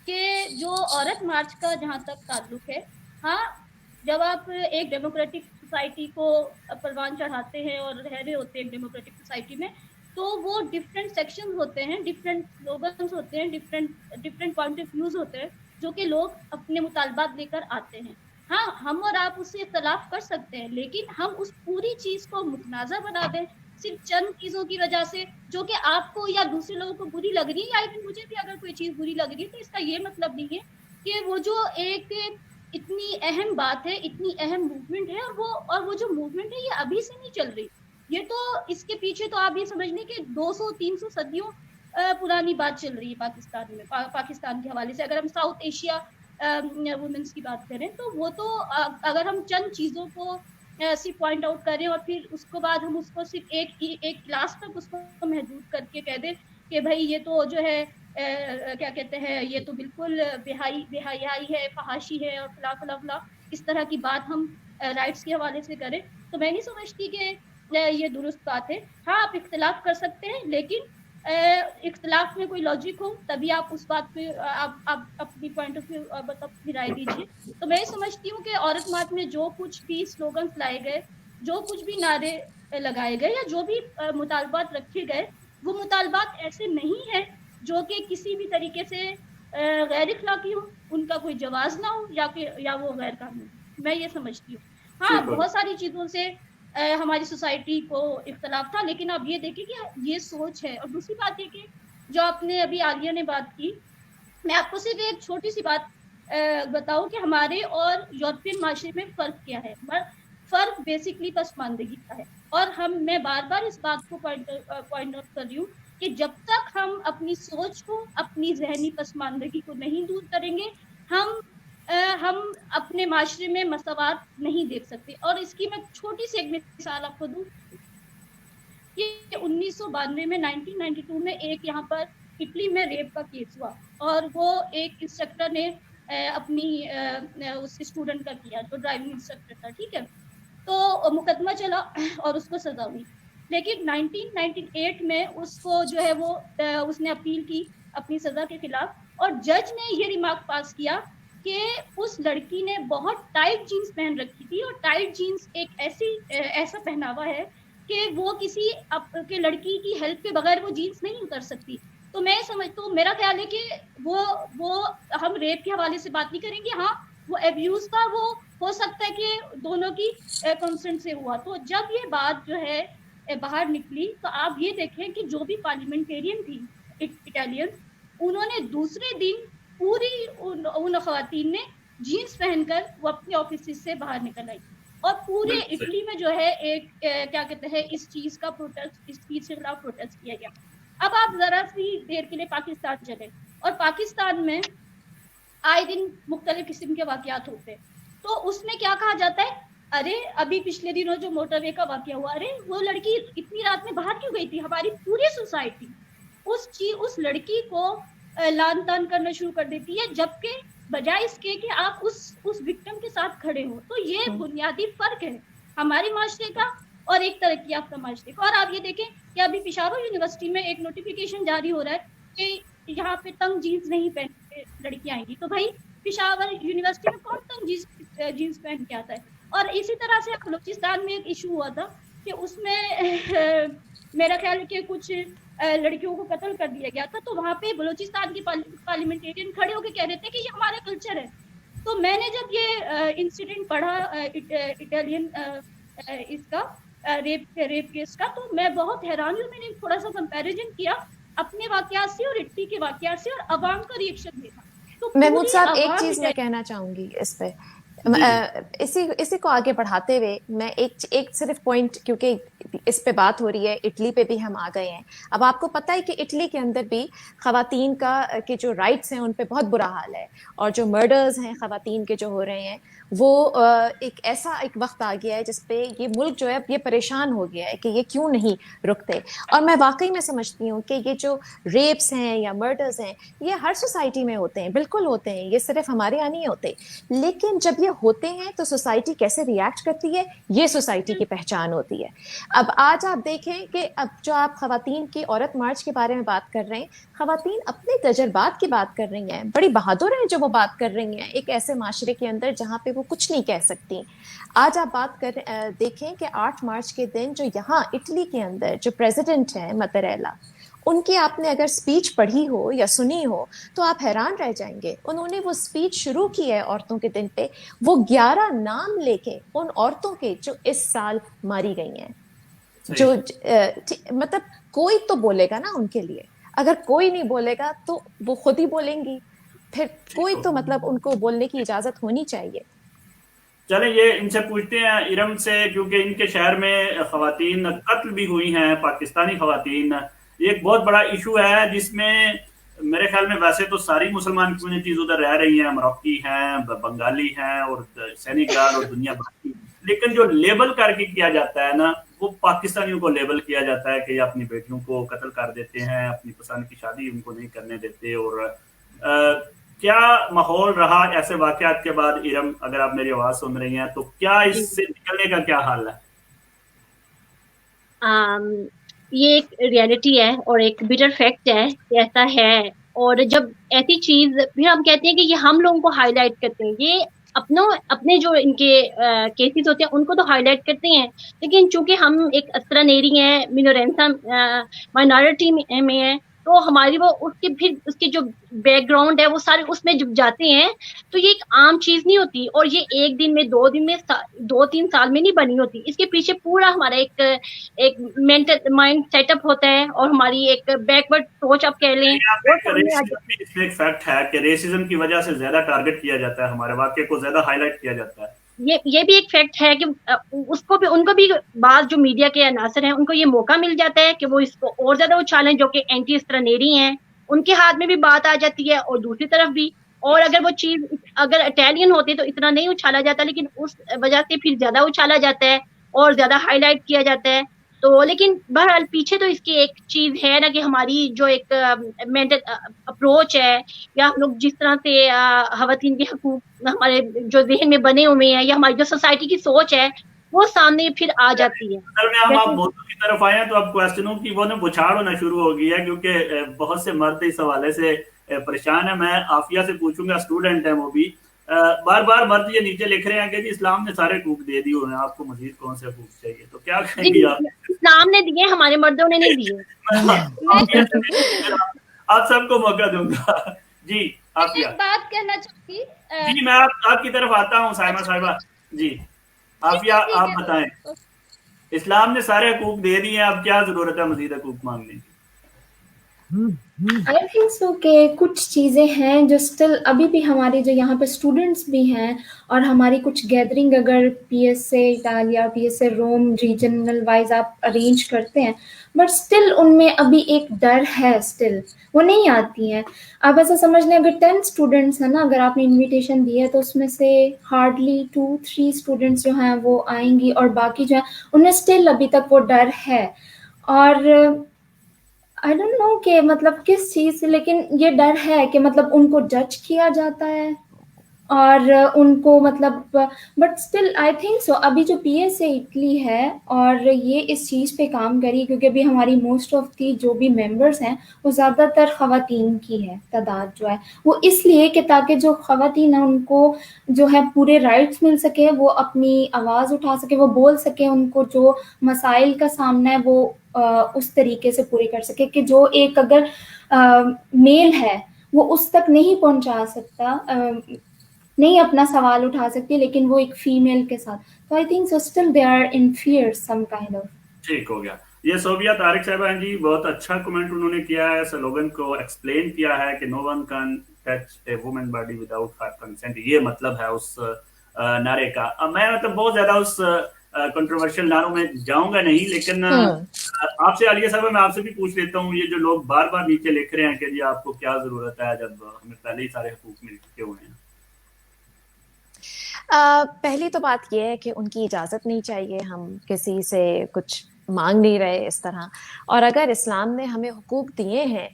कि जो औरत मार्च का जहाँ तक ताल्लुक है, हाँ, जब आप एक डेमोक्रेटिक सोसाइटी को परवान चढ़ाते हैं और रह रहे होते हैं एक डेमोक्रेटिक सोसाइटी में, तो वो डिफरेंट सेक्शन होते हैं, डिफरेंट स्लोगन्स होते हैं, डिफरेंट पॉइंट ऑफ व्यूज होते हैं, जो कि लोग अपने मुतालबात लेकर आते हैं। हाँ, हम और आप उससे इख्तलाफ कर सकते हैं, लेकिन हम उस पूरी चीज़ को मुतनाज़ा बना दें सिर्फ चंद चीज़ों की वजह से, जो कि आपको या दूसरे लोगों को बुरी लग रही है, या इवन मुझे भी अगर कोई चीज़ बुरी लग रही है, तो इसका ये मतलब नहीं है कि वो जो एक इतनी अहम बात है, इतनी अहम मूवमेंट है, और वो जो मूवमेंट है ये अभी से नहीं चल रही। ये तो इसके पीछे तो आप ये समझ लें कि 200-300 सदियों पुरानी बात चल रही है पाकिस्तान में, पाकिस्तान के हवाले से। अगर हम साउथ एशिया वुमेन्स की बात करें, तो वो तो अगर हम चंद चीज़ों को सिर्फ पॉइंट आउट करें और फिर उसके बाद हम उसको सिर्फ एक क्लास तक उसको महदूद करके कह दें कि भाई ये तो जो है क्या कहते हैं, ये तो बिल्कुल बेहयाई है, फहाशी है और फला फला फला, इस तरह की बात हम राइट्स के हवाले से करें, तो मैं नहीं समझती कि ये दुरुस्त बात है। हाँ, आप इख्तलाफ कर सकते हैं, लेकिन इख्तलाफ में कोई लॉजिक हो, तभी आप उस बात पे आप अपनी पॉइंट ऑफ व्यू अपनी राय दीजिए। तो मैं समझती हूँ कि औरत मार्च में जो कुछ भी स्लोगन्स लाए गए, जो कुछ भी नारे लगाए गए, या जो भी मुतालबात रखे गए, वो मुतालबात ऐसे नहीं है जो कि किसी भी तरीके से गैर इखलाकी हो, उनका कोई जवाज ना हो, या वो गैर कानूनी। मैं ये समझती हूँ। हाँ, बहुत सारी चीज़ों से हमारी सोसाइटी को इख्तलाफ था, लेकिन अब ये देखिए कि ये सोच है। और दूसरी बात ये कि जो आपने अभी आलिया ने बात की, मैं आपको सिर्फ एक छोटी सी बात बताऊं कि हमारे और यूरोपियन माशरे में फ़र्क क्या है। फ़र्क बेसिकली पसमानदगी का है। और मैं बार बार इस बात को पॉइंट आउट कर रही हूँ कि जब तक हम अपनी सोच को, अपनी जहनी पसमानदगी को नहीं दूर करेंगे, हम अपने माशरे में मसवात नहीं देख सकते। और इसकी मैं छोटी सी एक मिसाल आपको दूं, ये 1992 में 1992 में एक यहाँ पर इटली में रेप का केस हुआ, और वो एक इंस्ट्रक्टर ने अपनी उस स्टूडेंट का किया, जो ड्राइविंग इंस्ट्रक्टर था, ठीक है। तो मुकदमा चला और उसको सजा हुई। लेकिन 1998 में उसको जो है वो उसने अपील की अपनी सजा के खिलाफ, और जज ने ये रिमार्क पास किया कि उस लड़की ने बहुत टाइट जीन्स पहन रखी थी, और टाइट जीन्स एक ऐसा पहनावा है कि वो किसी के लड़की की हेल्प के बगैर वो जीन्स नहीं उतर सकती। तो मेरा ख्याल है कि वो हम रेप के हवाले से बात नहीं करेंगे, हाँ वो एब्यूज का वो हो सकता है कि दोनों की कंसेंट से हुआ। तो जब ये बात जो है बाहर निकली तो आप ये देखें कि जो भी पार्लियामेंटेरियन थी इटालियन, उन्होंने दूसरे दिन पूरी उन खवातीन ने जीन्स पहनकर वो अपने ऑफिस से बाहर निकल आई, और पूरे इटली में जो है एक क्या कहते हैं इस चीज का प्रोटेस्ट, इस चीज के खिलाफ प्रोटेस्ट किया गया। अब आप जरा सी देर के लिए पाकिस्तान चले, और पाकिस्तान में आए दिन मुख्तलिफ किस्म के वाकयात होते हैं, तो उसमें क्या कहा जाता है, अरे अभी पिछले दिनों जो मोटरवे का वाकया हुआ, अरे वो लड़की इतनी रात में बाहर क्यों गई थी। हमारी पूरी सोसाइटी उस लड़की को लान तान करना शुरू कर देती है, जबकि बजाय इसके कि आप उस विक्टिम के साथ खड़े हो। तो ये बुनियादी फर्क है हमारे माशरे का और एक तरक्की याफ्ता माशरे का। और आप ये देखें कि अभी पेशावर यूनिवर्सिटी में एक नोटिफिकेशन जारी हो रहा है कि यहाँ पे तंग जीन्स नहीं पहन के लड़कियां आएंगी। तो भाई पेशावर यूनिवर्सिटी में कौन तंग जीन्स पहन के आता है। और इसी तरह से बलूचिस्तान में एक इशू हुआ था कि उसमें मेरा ख्याल है कि कुछ लड़कियों को कत्ल कर दिया गया था, तो वहाँ पे बलूचिस्तान के पार्लियामेंटेरियन खड़े होकर कह रहे थे कि ये हमारा कल्चर है। तो मैंने जब ये इंसिडेंट पढ़ा इटालियन इसका रेप केस का, तो मैं बहुत हैरान हुई। मैंने थोड़ा सा कंपैरिजन किया अपने वाकयात से और इटली के वाकयात से, और अवाम का रिएक्शन देखा। तो महमूद साहब, एक चीज मैं कहना चाहूंगी इस पे, इसी को आगे बढ़ाते हुए मैं एक सिर्फ पॉइंट, क्योंकि इस पे बात हो रही है, इटली पे भी हम आ गए हैं। अब आपको पता है कि इटली के अंदर भी खवातीन के जो राइट्स हैं उन पे बहुत बुरा हाल है, और जो मर्डर्स हैं खवातीन के जो हो रहे हैं वो एक वक्त आ गया है जिसपे ये मुल्क जो है ये परेशान हो गया है कि ये क्यों नहीं रुकते। और मैं वाकई में समझती हूँ कि ये जो रेप्स हैं या मर्डर्स हैं ये हर सोसाइटी में होते हैं, बिल्कुल होते हैं, ये सिर्फ हमारे यहाँ नहीं होते। लेकिन जब ये होते हैं तो सोसाइटी कैसे रिएक्ट करती है, ये सोसाइटी की पहचान होती है। अब आज आप देखें कि अब जो आप खवातीन की औरत मार्च के बारे में बात कर रहे हैं, खवातीन अपने तजर्बात की बात कर रही हैं, बड़ी बहादुर हैं जो वो बात कर रही हैं एक ऐसे माशरे के अंदर जहाँ पे वो कुछ नहीं कह सकती। आज आप देखें कि 8 मार्च के दिन जो यहाँ इटली के अंदर जो प्रेसिडेंट हैं मतरेला, उनकी आपने अगर स्पीच पढ़ी हो या सुनी हो तो आप हैरान रह जाएंगे। उन्होंने वो स्पीच शुरू की है औरतों के दिन पे, वो 11 नाम लेके उन औरतों के जो इस साल मारी गई हैं, जो मतलब कोई तो बोलेगा ना उनके लिए, अगर कोई नहीं बोलेगा तो वो खुद ही बोलेंगी, फिर कोई तो मतलब उनको बोलने की इजाजत होनी चाहिए। चले ये इनसे पूछते हैं इरम से, क्योंकि इनके शहर में खवातीन कत्ल भी हुई हैं, पाकिस्तानी खवातीन। ये एक बहुत बड़ा इशू है जिसमें मेरे ख्याल में वैसे तो सारी मुसलमान कम्युनिटीज उधर रह रही हैं, मरक्की हैं, बंगाली हैं और सेनेगल और दुनिया भर की, लेकिन जो लेबल करके किया जाता है ना, वो पाकिस्तानियों को लेबल किया जाता है कि ये अपनी बेटियों को कत्ल कर देते हैं, अपनी पसंद की शादी उनको नहीं करने देते। और क्या माहौल रहा ऐसे वाकयात के बाद इरम, अगर आप मेरी आवाज सुन रही हैं तो क्या इससे निकलने का क्या हाल है? ये एक रियलिटी है और एक बिटर फैक्ट है कि ऐसा है। और जब ऐसी चीज फिर हम कहते हैं कि ये हम लोगों को हाईलाइट करते हैं, ये अपने जो इनके केसेस होते हैं उनको तो हाईलाइट करते हैं, लेकिन चूंकि हम एक अस्त्रानेरी हैं, मिनोरेंसा माइनॉरिटी में है, तो हमारी वो उसके जो बैकग्राउंड है वो सारे उसमें जुट जाते हैं। तो ये एक आम चीज नहीं होती, और ये एक दिन में 2 दिन में 2-3 साल में नहीं बनी होती। इसके पीछे पूरा हमारा एक मेंटल माइंड सेटअप होता है, और हमारी एक बैकवर्ड सोच आप कह लें। इसमें एक फैक्ट है कि रेसिज्म की वजह से ज्यादा टारगेट किया जाता है, हमारे वाक्य को ज्यादा हाईलाइट किया जाता है। ये भी एक फैक्ट है कि उनको भी बाद जो मीडिया के अनासर हैं उनको ये मौका मिल जाता है कि वो इसको और ज्यादा उछालें, जो कि एंटी अस्त्रानेरी हैं, उनके हाथ में भी बात आ जाती है और दूसरी तरफ भी। और अगर वो चीज अगर इटालियन होती तो इतना नहीं उछाला जाता, लेकिन उस वजह से फिर ज्यादा उछाला जाता है और ज्यादा हाईलाइट किया जाता है। तो लेकिन बहरहाल पीछे तो इसकी एक चीज है ना कि हमारी जो एक मेंटल अप्रोच है, या हम लोग जिस तरह से खवातीन के हकूक हमारे जो ज़हन में बने हुए हैं, या हमारी जो सोसाइटी की सोच है वो सामने फिर आ जाती है। असल में हम आप मौजूद की तरफ आए हैं तो अब क्वेश्चनों की वो ना बुछाड़ होना शुरू हो गई है, क्योंकि बहुत से मर्द इस हवाले से परेशान है। मैं आफिया से पूछूंगा, स्टूडेंट है वो भी। बार बार मर्द ये नीचे लिख रहे हैं कि जी इस्लाम ने सारे हकूक दे दिए हुए हैं, आपको मजीद कौन से हकूक चाहिए, तो क्या कहेंगी आप? इस्लाम ने दिए, हमारे मर्दों ने नहीं दिए। आप सबको मौका दूंगा। जी आफिया। एक बात कहना चाहूंगी। जी मैं आपकी तरफ आता हूँ साइमा साहिबा। जी आफिया आप बताएं, इस्लाम ने सारे हकूक दे दिए हैं, अब क्या जरूरत है मजीद हकूक मांगने की? आई थिंक सो कि कुछ चीज़ें हैं जो स्टिल अभी भी हमारे जो यहाँ पे स्टूडेंट्स भी हैं, और हमारी कुछ गैदरिंग अगर PSA इटालिया, PSA रोम रीजनल वाइज आप अरेंज करते हैं, बट स्टिल उनमें अभी एक डर है, स्टिल वो नहीं आती हैं। आप ऐसा समझ लें अगर 10 स्टूडेंट्स हैं ना, अगर आपने इनविटेशन दिया है तो उसमें से हार्डली 2-3 स्टूडेंट्स जो हैं वो आएंगी, और बाकी जो है उन्हें स्टिल अभी तक वो डर है। और आई डोंट नो कि मतलब किस चीज़ से, लेकिन ये डर है कि मतलब उनको जज किया जाता है, और उनको मतलब, बट स्टिल आई थिंक सो अभी जो PSA इटली है और ये इस चीज़ पे काम करी, क्योंकि अभी हमारी मोस्ट ऑफ दी जो भी मेंबर्स हैं वो ज़्यादातर ख़वातीन की है तादाद जो है, वो इसलिए कि ताकि जो ख़वातीन हैं उनको जो है पूरे राइट्स मिल सके, वो अपनी आवाज़ उठा सके, वो बोल सके, उनको जो मसाइल का सामना है वो उस तरीके से पूरी कर सके कि जो एक अगर मेल है वो उस तक नहीं पहुंचा सकता, नहीं अपना सवाल उठा सकती, लेकिन वो एक फीमेल के साथ, तो I think so still they are in fear some kind of. ठीक हो गया। ये सोबिया तारिक साहब जी बहुत अच्छा कमेंट उन्होंने किया है, स्लोगन को एक्सप्लेन किया है कि no one can touch a woman body without her consent, ये मतलब है उस नारे का। मैं मतलब बहुत ज्यादा उस कंट्रोवर्शियल नारों में जाऊंगा नहीं, लेकिन आपसे आलिया साहब मैं आपसे भी पूछ लेता हूँ, ये जो लोग बार बार नीचे लिख रहे हैं कि जी आपको क्या जरूरत है जब हमें पहले ही सारे हकूक मिल चुके हुए हैं। पहली तो बात यह है कि उनकी इजाज़त नहीं चाहिए, हम किसी से कुछ मांग नहीं रहे इस तरह। और अगर इस्लाम ने हमें हुकूक दिए हैं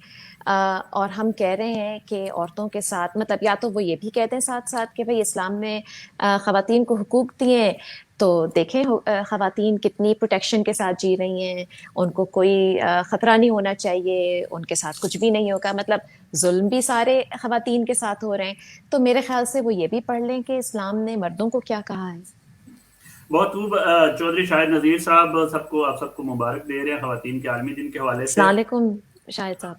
और हम कह रहे हैं कि औरतों के साथ, मतलब या तो वो ये भी कहते हैं साथ साथ कि भाई इस्लाम ने ख़वातीन को हुकूक दिए हैं, तो देखें ख़वातीन कितनी प्रोटेक्शन के साथ जी रही हैं, उनको कोई ख़तरा नहीं होना चाहिए, उनके साथ कुछ भी नहीं होगा, मतलब जुल्म भी सारे ख़वातीन के साथ हो रहे हैं। तो मेरे ख्याल से वो ये भी पढ़ लें कि इस्लाम ने मर्दों को क्या कहा है। बहुत खूब। चौधरी शाहिद नज़ीर साहब आप सबको मुबारक दे रहे हैं ख़वातीन के आलमी दिन के हवाले से। अस्सलाम वालेकुम शाहिद साहब।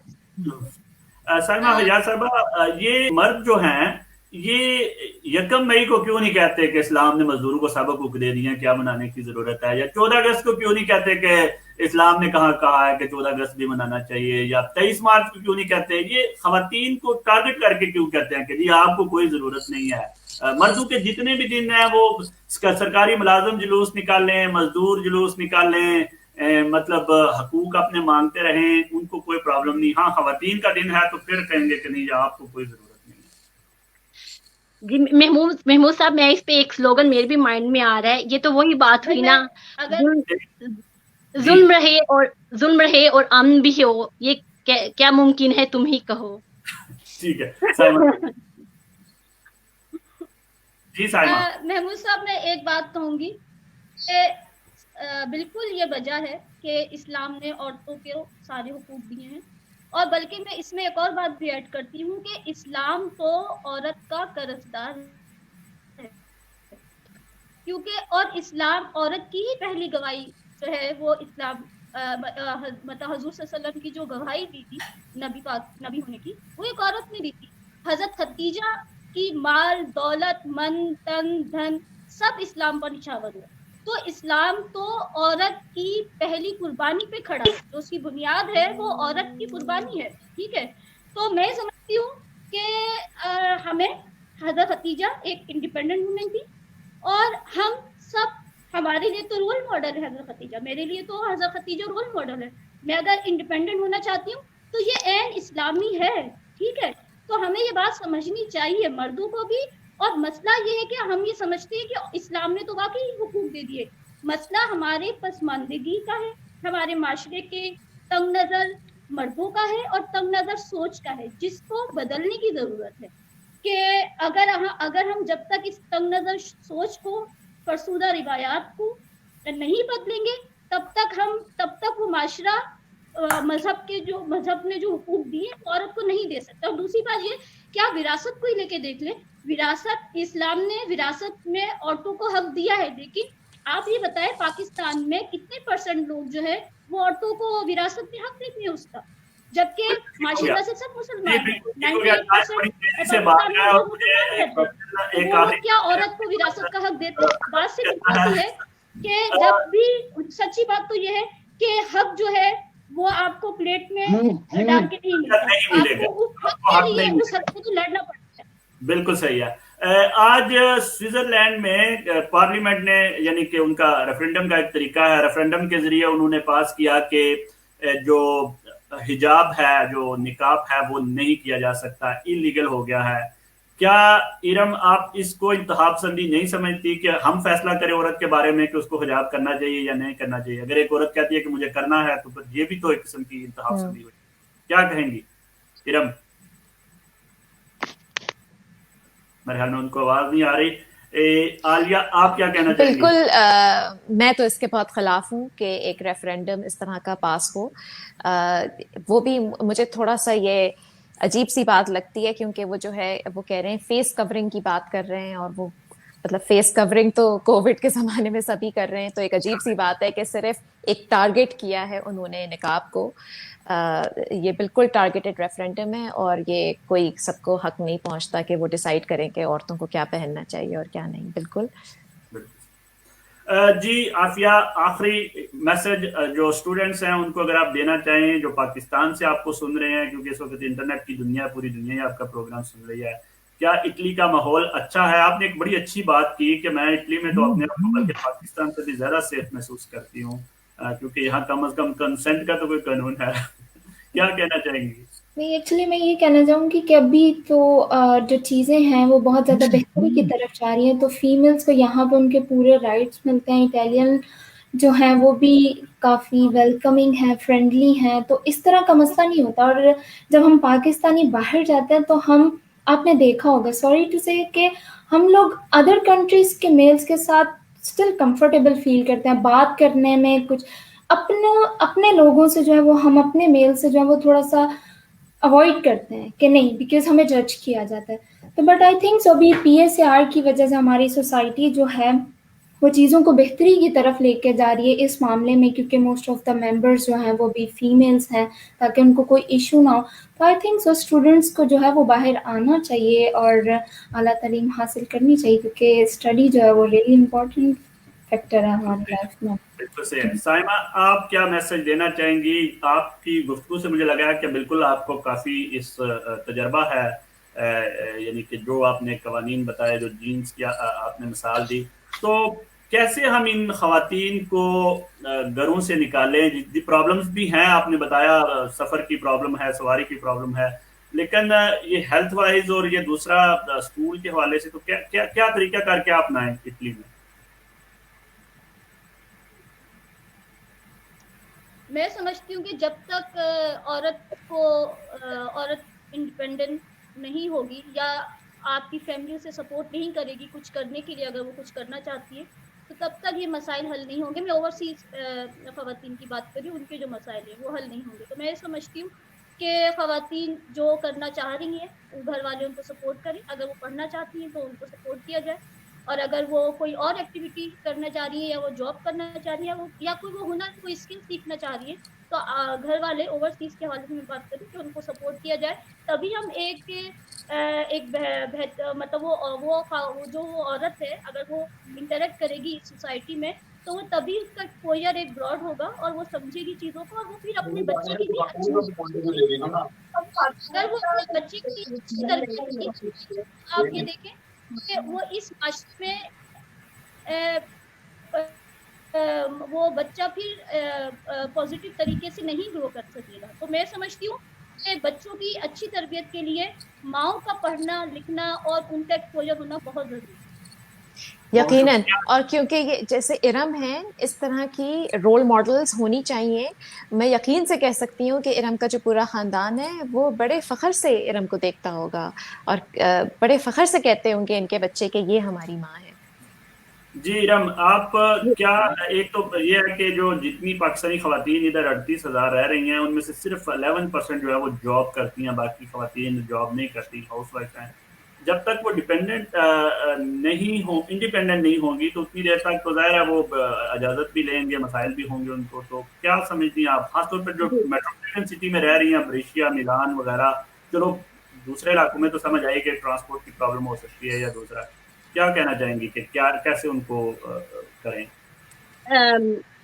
साइमा हयात साहबा, ये मर्द जो हैं ये 1 मई को क्यों नहीं कहते कि इस्लाम ने मजदूरों को सबक हुक दे दिए, क्या मनाने की जरूरत है? या 14 अगस्त को क्यों नहीं कहते कि इस्लाम ने कहा है कि 14 अगस्त भी मनाना चाहिए? या 23 मार्च को क्यों नहीं कहते? ये ख़वातीन को टारगेट करके क्यों कहते हैं कि जी आपको कोई जरूरत नहीं है? मर्दों के जितने भी दिन हैं वो सरकारी मुलाजिम जुलूस निकालें, मजदूर जुलूस निकालें, मतलब हकूक अपने मांगते रहें, उनको कोई प्रॉब्लम नहीं। हाँ ख़वातीन का दिन है तो फिर कहेंगे कि नहीं आपको कोई जरूरत नहीं है। जी महमूद साहब, मैं इस पे एक स्लोगन मेरे भी माइंड में आ रहा है। ये तो वही बात हुई ना, जुल्म रहे और अमन भी हो, ये क्या मुमकिन है तुम ही कहो। ठीक है जी साइमा। महमूद साहब मैं एक बात कहूंगी कि बिल्कुल ये वजह है कि इस्लाम ने औरतों को सारे हुकूक दिए हैं, और बल्कि मैं इसमें एक और बात भी ऐड करती हूँ कि इस्लाम तो औरत का कर्जदार है, क्योंकि और इस्लाम औरत की ही पहली गवाही जो है वो इस्लाम मतलब हजूर सल्लल्लाहु अलैहि वसल्लम की जो गवाही दी थी नबी होने की, वो एक औरत ने दी थी। हजरत खदीजा की माल दौलत मन तन धन सब इस्लाम पर निछावर हुआ। तो इस्लाम तो औरत की पहली कुर्बानी पे खड़ा है, जो उसकी बुनियाद है वो औरत की कुर्बानी है। ठीक है, तो मैं समझती हूँ कि हमें हजरत खदीजा एक इंडिपेंडेंट वुमेन थी, और हम सब, हमारे लिए तो रोल मॉडल है हजरत खदीजा, मेरे लिए तो हजरत खदीजा रोल मॉडल है। मैं अगर इंडिपेंडेंट होना चाहती हूँ तो ये एन इस्लामी है। ठीक है, तो हमें ये बात समझनी चाहिए मर्दों को भी। और मसला ये है कि हम ये समझते हैं कि इस्लाम ने तो वाकई हुकूक दे दिए, मसला हमारे पसमानदगी का है, हमारे माशरे के तंग नजर मर्दों का है और तंग नजर सोच का है, जिसको बदलने की जरूरत है। कि अगर हम जब तक इस तंग नजर सोच को, फरसूदा रिवायात को नहीं बदलेंगे, तब तक वो माशरा मजहब ने जो हुकूक दिए औरत को नहीं दे सकता। और दूसरी बात ये, क्या विरासत को ही लेके देख ले, विरासत, इस्लाम ने विरासत में औरतों को हक दिया है, लेकिन आप ये बताएं पाकिस्तान में कितने % लोग जो है वो औरतों को विरासत में हक देते हैं उसका, जबकि माशाल्लाह से सब मुसलमान हैं, 98% पाकिस्तान में लोग मुसलमान रहते हैं, वो लोग क्या औरत को विरासत का हक देते हैं? बात सिर्फ इतना ही है कि जब भी, सच्ची बात तो ये है कि हक जो है वो आपको प्लेट में डाल के नहीं मिलता, आपको उस हक के लिए उस हक को तो लड़ना पड़ता है। बिल्कुल सही है। आज स्विट्जरलैंड में पार्लियामेंट ने, यानी कि उनका रेफरेंडम का एक तरीका है, रेफरेंडम के जरिए उन्होंने पास किया कि जो हिजाब है, जो निकाब है, वो नहीं किया जा सकता, इलीगल हो गया है। क्या इरम आप इसको इंतहा पसंदी नहीं समझती कि हम फैसला करें औरत के बारे में कि उसको हिजाब करना चाहिए या नहीं करना चाहिए? अगर एक औरत कहती है कि मुझे करना है तो फिर ये भी तो एक किस्म की इंतहा पसंदी हुई। क्या कहेंगी इरम? मेरे ख्याल में उनको आवाज नहीं आ रही। आलिया, आप क्या कहना चाहेंगी? बिल्कुल, मैं तो इसके बहुत खिलाफ हूँ कि एक रेफरेंडम इस तरह का पास हो। वो भी मुझे थोड़ा सा ये अजीब सी बात लगती है, क्योंकि वो जो है वो कह रहे हैं फेस कवरिंग की बात कर रहे हैं, और वो मतलब फेस कवरिंग तो कोविड के ज़माने में सभी कर रहे हैं, तो एक अजीब सी बात है कि सिर्फ एक टारगेट किया है उन्होंने निकाब को। ये बिल्कुल टारगेटेड रेफरेंडम है, और ये कोई सबको हक नहीं पहुंचता कि वो डिसाइड करें कि औरतों को क्या पहनना चाहिए और क्या नहीं। बिल्कुल जी आफिया, आखिरी मैसेज जो स्टूडेंट्स हैं उनको अगर आप देना चाहें, जो पाकिस्तान से आपको सुन रहे हैं, क्योंकि इस वक्त इंटरनेट की दुनिया, पूरी दुनिया ही आपका प्रोग्राम सुन रही है, क्या इटली का माहौल अच्छा है? आपने एक बड़ी अच्छी बात की कि मैं इटली में तो अपने आप को बल्कि पाकिस्तान से भी ज्यादा सेफ महसूस करती हूँ, क्योंकि यहाँ कम अज कम कंसेंट का तो कोई कानून है। क्या कहना चाहेंगी? नहीं, एक्चुअली मैं ये कहना चाहूँगी कि अभी तो जो चीज़ें हैं वो बहुत ज़्यादा बेहतरी की तरफ जा रही हैं, तो फीमेल्स को यहाँ पे उनके पूरे राइट्स मिलते हैं। इटालियन जो हैं वो भी काफ़ी वेलकमिंग हैं, फ्रेंडली हैं, तो इस तरह का मसला नहीं होता। और जब हम पाकिस्तानी बाहर जाते हैं तो हम, आपने देखा होगा, सॉरी टू से, कि हम लोग अदर कंट्रीज़ के मेल्स के साथ स्टिल कंफर्टेबल फील करते हैं बात करने में। कुछ अपने लोगों से जो है वो, हम अपने मेल से जो है वो थोड़ा सा अवॉइड करते हैं कि नहीं, बिकॉज हमें जज किया जाता है। तो बट आई थिंक सो अभी PSAR की वजह से हमारी सोसाइटी जो है वो चीज़ों को बेहतरी की तरफ लेके जा रही है इस मामले में, क्योंकि मोस्ट ऑफ द मेंबर्स जो हैं वो भी फीमेल्स हैं, ताकि उनको कोई इशू ना हो। तो आई थिंक सो स्टूडेंट्स को जो है वो बाहर आना चाहिए और आला तालीम हासिल करनी चाहिए, क्योंकि स्टडी जो है वो रियली इम्पोर्टेंट फैक्टर है हमारी लाइफ में। बिल्कुल सही है। साइमा, आप क्या मैसेज देना चाहेंगी? आपकी गुफ्तगू से मुझे लगा कि बिल्कुल आपको काफ़ी इस तजर्बा है, यानी कि जो आपने कवानीन बताए, जो जीन्स की आपने मिसाल दी, तो कैसे हम इन खवातीन को घरों से निकालें? जितनी प्रॉब्लम्स भी हैं, आपने बताया सफ़र की प्रॉब्लम है, सवारी की प्रॉब्लम है, लेकिन ये हेल्थ वाइज और ये दूसरा स्कूल के हवाले से, तो क्या क्या क्या तरीका करके अपनाएं इटली में? मैं समझती हूँ कि जब तक औरत इंडिपेंडेंट नहीं होगी या आपकी फैमिली उसे सपोर्ट नहीं करेगी कुछ करने के लिए, अगर वो कुछ करना चाहती है, तो तब तक ये मसाइल हल नहीं होंगे। मैं ओवरसीज खवातीन की बात करी, उनके जो मसाइल हैं वो हल नहीं होंगे। तो मैं समझती हूँ कि खवातीन जो करना चाह रही हैं, घर वाले उनको सपोर्ट करें। अगर वो पढ़ना चाहती हैं तो उनको सपोर्ट किया जाए, और अगर वो कोई और एक्टिविटी करना चाह रही है, या वो जॉब करना चाह रही है, या कोई वो हुनर, कोई स्किल सीखना चाह रही है, तो घर वाले ओवरसीज के हवाले से मैं बात करूँ कि उनको सपोर्ट किया जाए। तभी हम मतलब वो जो वो औरत है, अगर वो इंटरेक्ट करेगी सोसाइटी में, तो वो तभी उसका एक्सपोजर एक ब्रॉड होगा और वो समझेगी चीज़ों को, और वो फिर अपने बच्चे की भी अच्छी, अगर वो अपने बच्चे की अच्छी तरबियत, आप ये देखें कि वो इस माशरे में वो बच्चा फिर पॉजिटिव तरीके से नहीं ग्रो कर सकेगा। तो मैं समझती हूँ कि बच्चों की अच्छी तरबियत के लिए माओं का पढ़ना लिखना और उनका एक्सपोजर होना बहुत ज़रूरी है। यकीनन, और क्योंकि ये जैसे इरम हैं, इस तरह की रोल मॉडल्स होनी चाहिए। मैं यकीन से कह सकती हूँ कि इरम का जो पूरा ख़ानदान है वो बड़े फ़ख्र से इरम को देखता होगा, और बड़े फ़ख्र से कहते होंगे इनके बच्चे कि ये हमारी माँ है। जी इरम, आप क्या, एक तो ये है कि जो जितनी पाकिस्तानी खवातीन इधर 38,000 रह रही हैं उनमें से सिर्फ 11% जो है वो जॉब करती हैं, बाकी खवातीन जॉब नहीं करती, हाउस वाइफ हैं। जब तक वो डिपेंडेंट नहीं हो, इंडिपेंडेंट नहीं होंगी तो उतनी देर तक तो ज़ाहिर है वो इजाज़त भी लेंगे, मसाइल भी होंगे उनको। तो क्या समझती हैं आप, खासतौर पर जो मेट्रोपॉलिटन सिटी में रह रही हैं, ब्रेशिया, मिलान वगैरह, चलो दूसरे इलाकों में तो समझ आई कि ट्रांसपोर्ट की प्रॉब्लम हो सकती है या दूसरा, क्या कहना चाहेंगी कि क्या कैसे उनको करें?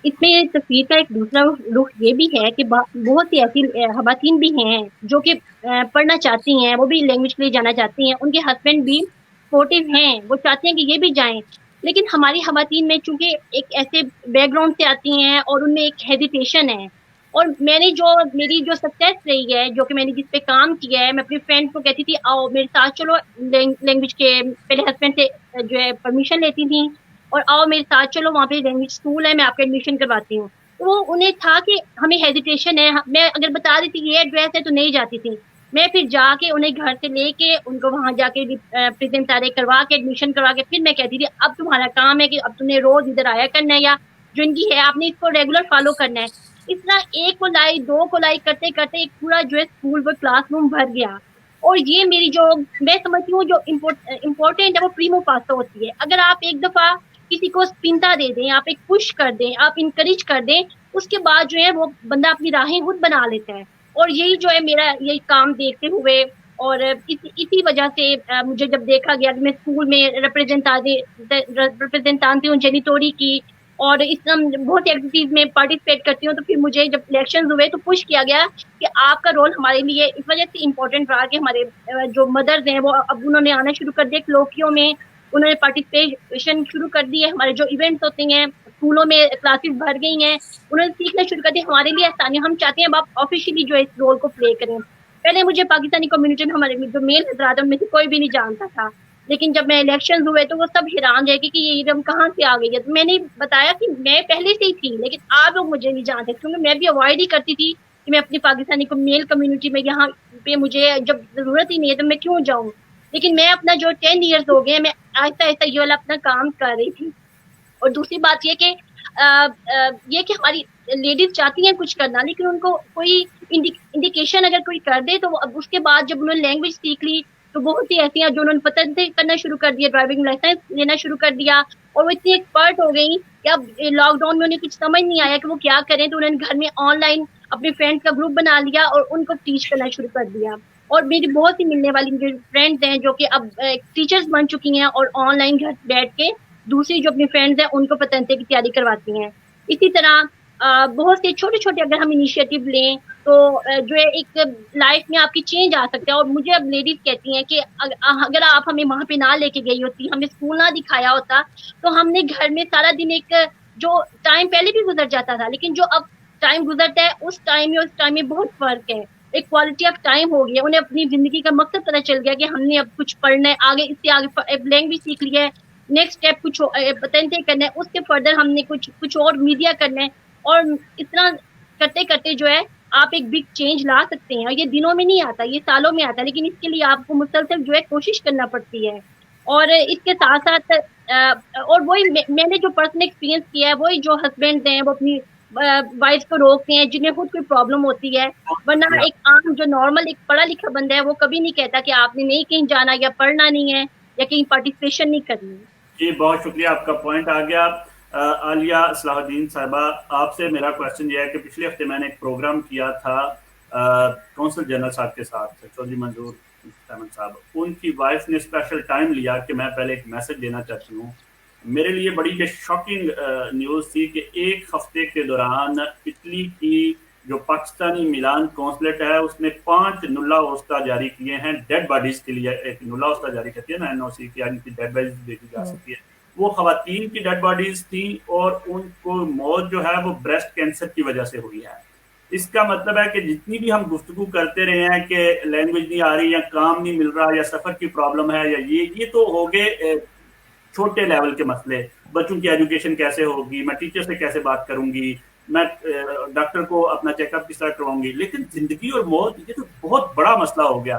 इसमें तस्वीर का एक दूसरा रुख ये भी है कि बहुत सी ऐसी खवातीन भी हैं जो कि पढ़ना चाहती हैं, वो भी लैंग्वेज के लिए जाना चाहती हैं, उनके हस्बैंड भी सपोर्टिव हैं, वो चाहते हैं कि ये भी जाएं। लेकिन हमारी खवातीन में चूंकि एक ऐसे बैकग्राउंड से आती हैं और उनमें एक हेजिटेशन है, और मेरी जो सक्सेस रही है, जो कि मैंने जिस पे काम किया है, मैं अपनी फ्रेंड को कहती थी आओ मेरे साथ चलो, लैंग्वेज के पहले हस्बैंड से जो है परमिशन लेती थी और आओ मेरे साथ चलो, वहाँ पे लैंग्वेज स्कूल है, मैं आपका एडमिशन करवाती हूँ। तो उन्हें था कि हमें हेजिटेशन है, मैं अगर बता देती ये एड्रेस है तो नहीं जाती थी। मैं फिर जाके उन्हें घर से लेके उनको वहां जाके प्रेजेंट सारे करवा के एडमिशन करवा के फिर मैं कहती थी अब तुम्हारा काम है कि अब तुमने रोज इधर आया करना है, या जो इनकी है आपने इसको रेगुलर फॉलो करना है। इस तरह एक को लाई दो को लाई करते करते एक पूरा जो है स्कूल व क्लासरूम भर गया। और ये मेरी जो मैं समझती हूँ जो इम्पोर्टेंट है वो प्रीमो पासो होती है। अगर आप एक दफा किसी को स्पिनता दे दें, आप एक पुश कर दें, आप इंकरेज कर दें, उसके बाद जो है वो बंदा अपनी राहें खुद बना लेता है। और यही जो है मेरा यही काम देखते हुए और इसी वजह से मुझे जब देखा गया कि मैं स्कूल में रिप्रेजेंटेंट हूँ जेनिटोरी की और इस बहुत एक्टिविटीज में पार्टिसिपेट करती हूँ, तो फिर मुझे जब इलेक्शन हुए तो पुश किया गया कि आपका रोल हमारे लिए इस वजह से इम्पोर्टेंट रहा कि हमारे जो मदर्स हैं वो अब उन्होंने आना शुरू कर दिया कलोकियों में, उन्होंने पार्टिसिपेशन शुरू कर दी है। हमारे जो इवेंट्स होते हैं स्कूलों में क्लासेस भर गई हैं, उन्होंने सीखना शुरू कर दिया। हमारे लिए आसानी, हम चाहते हैं अब आप ऑफिशियली जो इस रोल को प्ले करें। पहले मुझे पाकिस्तानी कम्युनिटी में हमारे जो मेल हजरात उनमें से कोई भी नहीं जानता था, लेकिन जब मैं इलेक्शन हुए तो वो सब हैरान रह गए कि ये इरम कहाँ से आ गई है। तो मैंने बताया कि मैं पहले से ही थी, लेकिन आप लोग मुझे नहीं जानते, क्योंकि मैं भी अवॉइड ही करती थी कि मैं अपनी पाकिस्तानी को मेल कम्युनिटी में यहाँ पे मुझे जब जरूरत ही नहीं है तो मैं क्यों जाऊँ। लेकिन मैं अपना जो 10 ईयर्स हो गए मैं आहिस्ता आहिस्ता ये वाला अपना काम कर रही थी। और दूसरी बात ये कि ये कि हमारी लेडीज चाहती हैं कुछ करना, लेकिन उनको कोई इंडिकेशन अगर कोई कर दे तो अब उसके बाद जब उन्होंने लैंग्वेज सीख ली तो बहुत ही ऐसी हैं जो उन्होंने पसंद करना शुरू कर दिया, ड्राइविंग लाइसेंस लेना शुरू कर दिया, और वो इतनी एक्सपर्ट हो गई कि अब लॉकडाउन में उन्हें कुछ समझ नहीं आया कि वो क्या करें, तो उन्होंने घर में ऑनलाइन अपने फ्रेंड्स का ग्रुप बना लिया और उनको टीच करना शुरू कर दिया। और मेरी बहुत ही मिलने वाली जो फ्रेंड्स हैं जो कि अब टीचर्स बन चुकी हैं और ऑनलाइन घर बैठ के दूसरी जो अपनी फ्रेंड्स हैं उनको पतंते की तैयारी करवाती हैं। इसी तरह बहुत से छोटे छोटे अगर हम इनिशिएटिव लें तो जो है एक लाइफ में आपकी चेंज आ सकता है। और मुझे अब लेडीज कहती हैं कि अगर आप हमें वहां पे ना लेके गई होती, हमें स्कूल ना दिखाया होता, तो हमने घर में सारा दिन एक जो टाइम पहले भी गुजर जाता था, लेकिन जो अब टाइम गुजरता है उस टाइम में उस टाइम में बहुत फर्क है। एक क्वालिटी ऑफ टाइम हो गया, उन्हें अपनी जिंदगी का मकसद पता चल गया कि हमने अब कुछ पढ़ना है, आगे इससे आगे लैंग्वेज सीख लिया है, नेक्स्ट स्टेप कुछ पतंते करना है, उसके फर्दर हमने कुछ और मीडिया करना है। और इतना करते करते जो है आप एक बिग चेंज ला सकते हैं। और ये दिनों में नहीं आता, ये सालों में आता है, लेकिन इसके लिए आपको मुसलसल जो है कोशिश करना पड़ती है। और इसके साथ साथ और वही मैंने जो पर्सनल एक्सपीरियंस किया है, वही जो हस्बैंड हैं वो अपनी वाइफ को रोकते हैं जिन्हें खुद कोई प्रॉब्लम होती है, वरना एक आम जो नॉर्मल एक पढ़ा लिखा बंदा है वो कभी नहीं कहता कि आपने नहीं कहीं जाना या पढ़ना नहीं है या कहीं पार्टिसिपेशन नहीं करनी है। जी बहुत शुक्रिया, आपका पॉइंट आ गया। आलिया सलाहुद्दीन साहिबा, आपसे मेरा क्वेश्चन ये है कि पिछले हफ्ते मैंने एक प्रोग्राम किया था कौंसल जनरल साहब के साथ, चौधरी मंजूर अहमद साहब, उनकी वाइफ ने स्पेशल टाइम लिया कि मैं पहले एक मैसेज देना चाहती हूँ। मेरे लिए बड़ी शॉकिंग न्यूज़ थी कि एक हफ्ते के दौरान इटली की जो पाकिस्तानी मिलान कौंसलेट है उसने 5 नुल्ला ओस्ता जारी किए हैं डेड बॉडीज के लिए। एक नुल्ला ओस्ता जारी करती है ना NOC की, यानी कि डेड बॉडीज देखी जा सकती है, वो खवातीन की डेड बॉडीज थी और उनको मौत जो है वो ब्रेस्ट कैंसर की वजह से हुई है। इसका मतलब है कि जितनी भी हम गुफ्तगू करते रहे हैं कि लैंग्वेज नहीं आ रही या काम नहीं मिल रहा या सफ़र की प्रॉब्लम है या ये तो हो गए छोटे लेवल के मसले। बच्चों की एजुकेशन कैसे होगी, मैं टीचर से कैसे बात करूंगी, मैं डॉक्टर को अपना चेकअप किस तरह करवाऊंगी, लेकिन जिंदगी और मौत ये तो बहुत बड़ा मसला हो गया।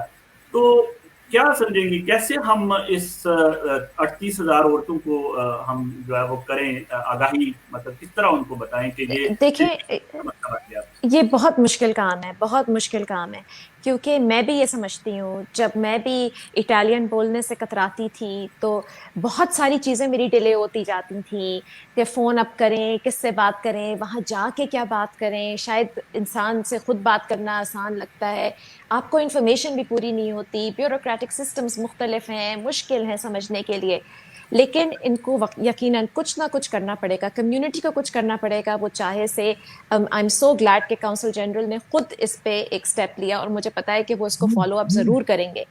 तो क्या समझेंगी कैसे हम इस 38,000 औरतों को हम जो है वो करें आगाही, मतलब किस तरह उनको बताएं कि ये देखिए, मतलब आ गया। ये बहुत मुश्किल काम है, बहुत मुश्किल काम है, क्योंकि मैं भी ये समझती हूँ, जब मैं भी इटालियन बोलने से कतराती थी, तो बहुत सारी चीज़ें मेरी डिले होती जाती थी कि फ़ोन अब करें, किससे बात करें, वहाँ जाके क्या बात करें, शायद इंसान से खुद बात करना आसान लगता है, आपको इन्फॉर्मेशन भी पूरी नहीं होती, ब्यूरोक्रेटिक सिस्टम्स मुख्तलिफ हैं, मुश्किल हैं समझने के लिए। लेकिन इनको यकीनन कुछ ना कुछ करना पड़ेगा, कम्युनिटी को कुछ करना पड़ेगा, वो चाहे से आई एम सो ग्लैड कि काउंसिल जनरल ने खुद इस पे एक स्टेप लिया और मुझे पता है कि वो इसको फॉलो अप ज़रूर करेंगे,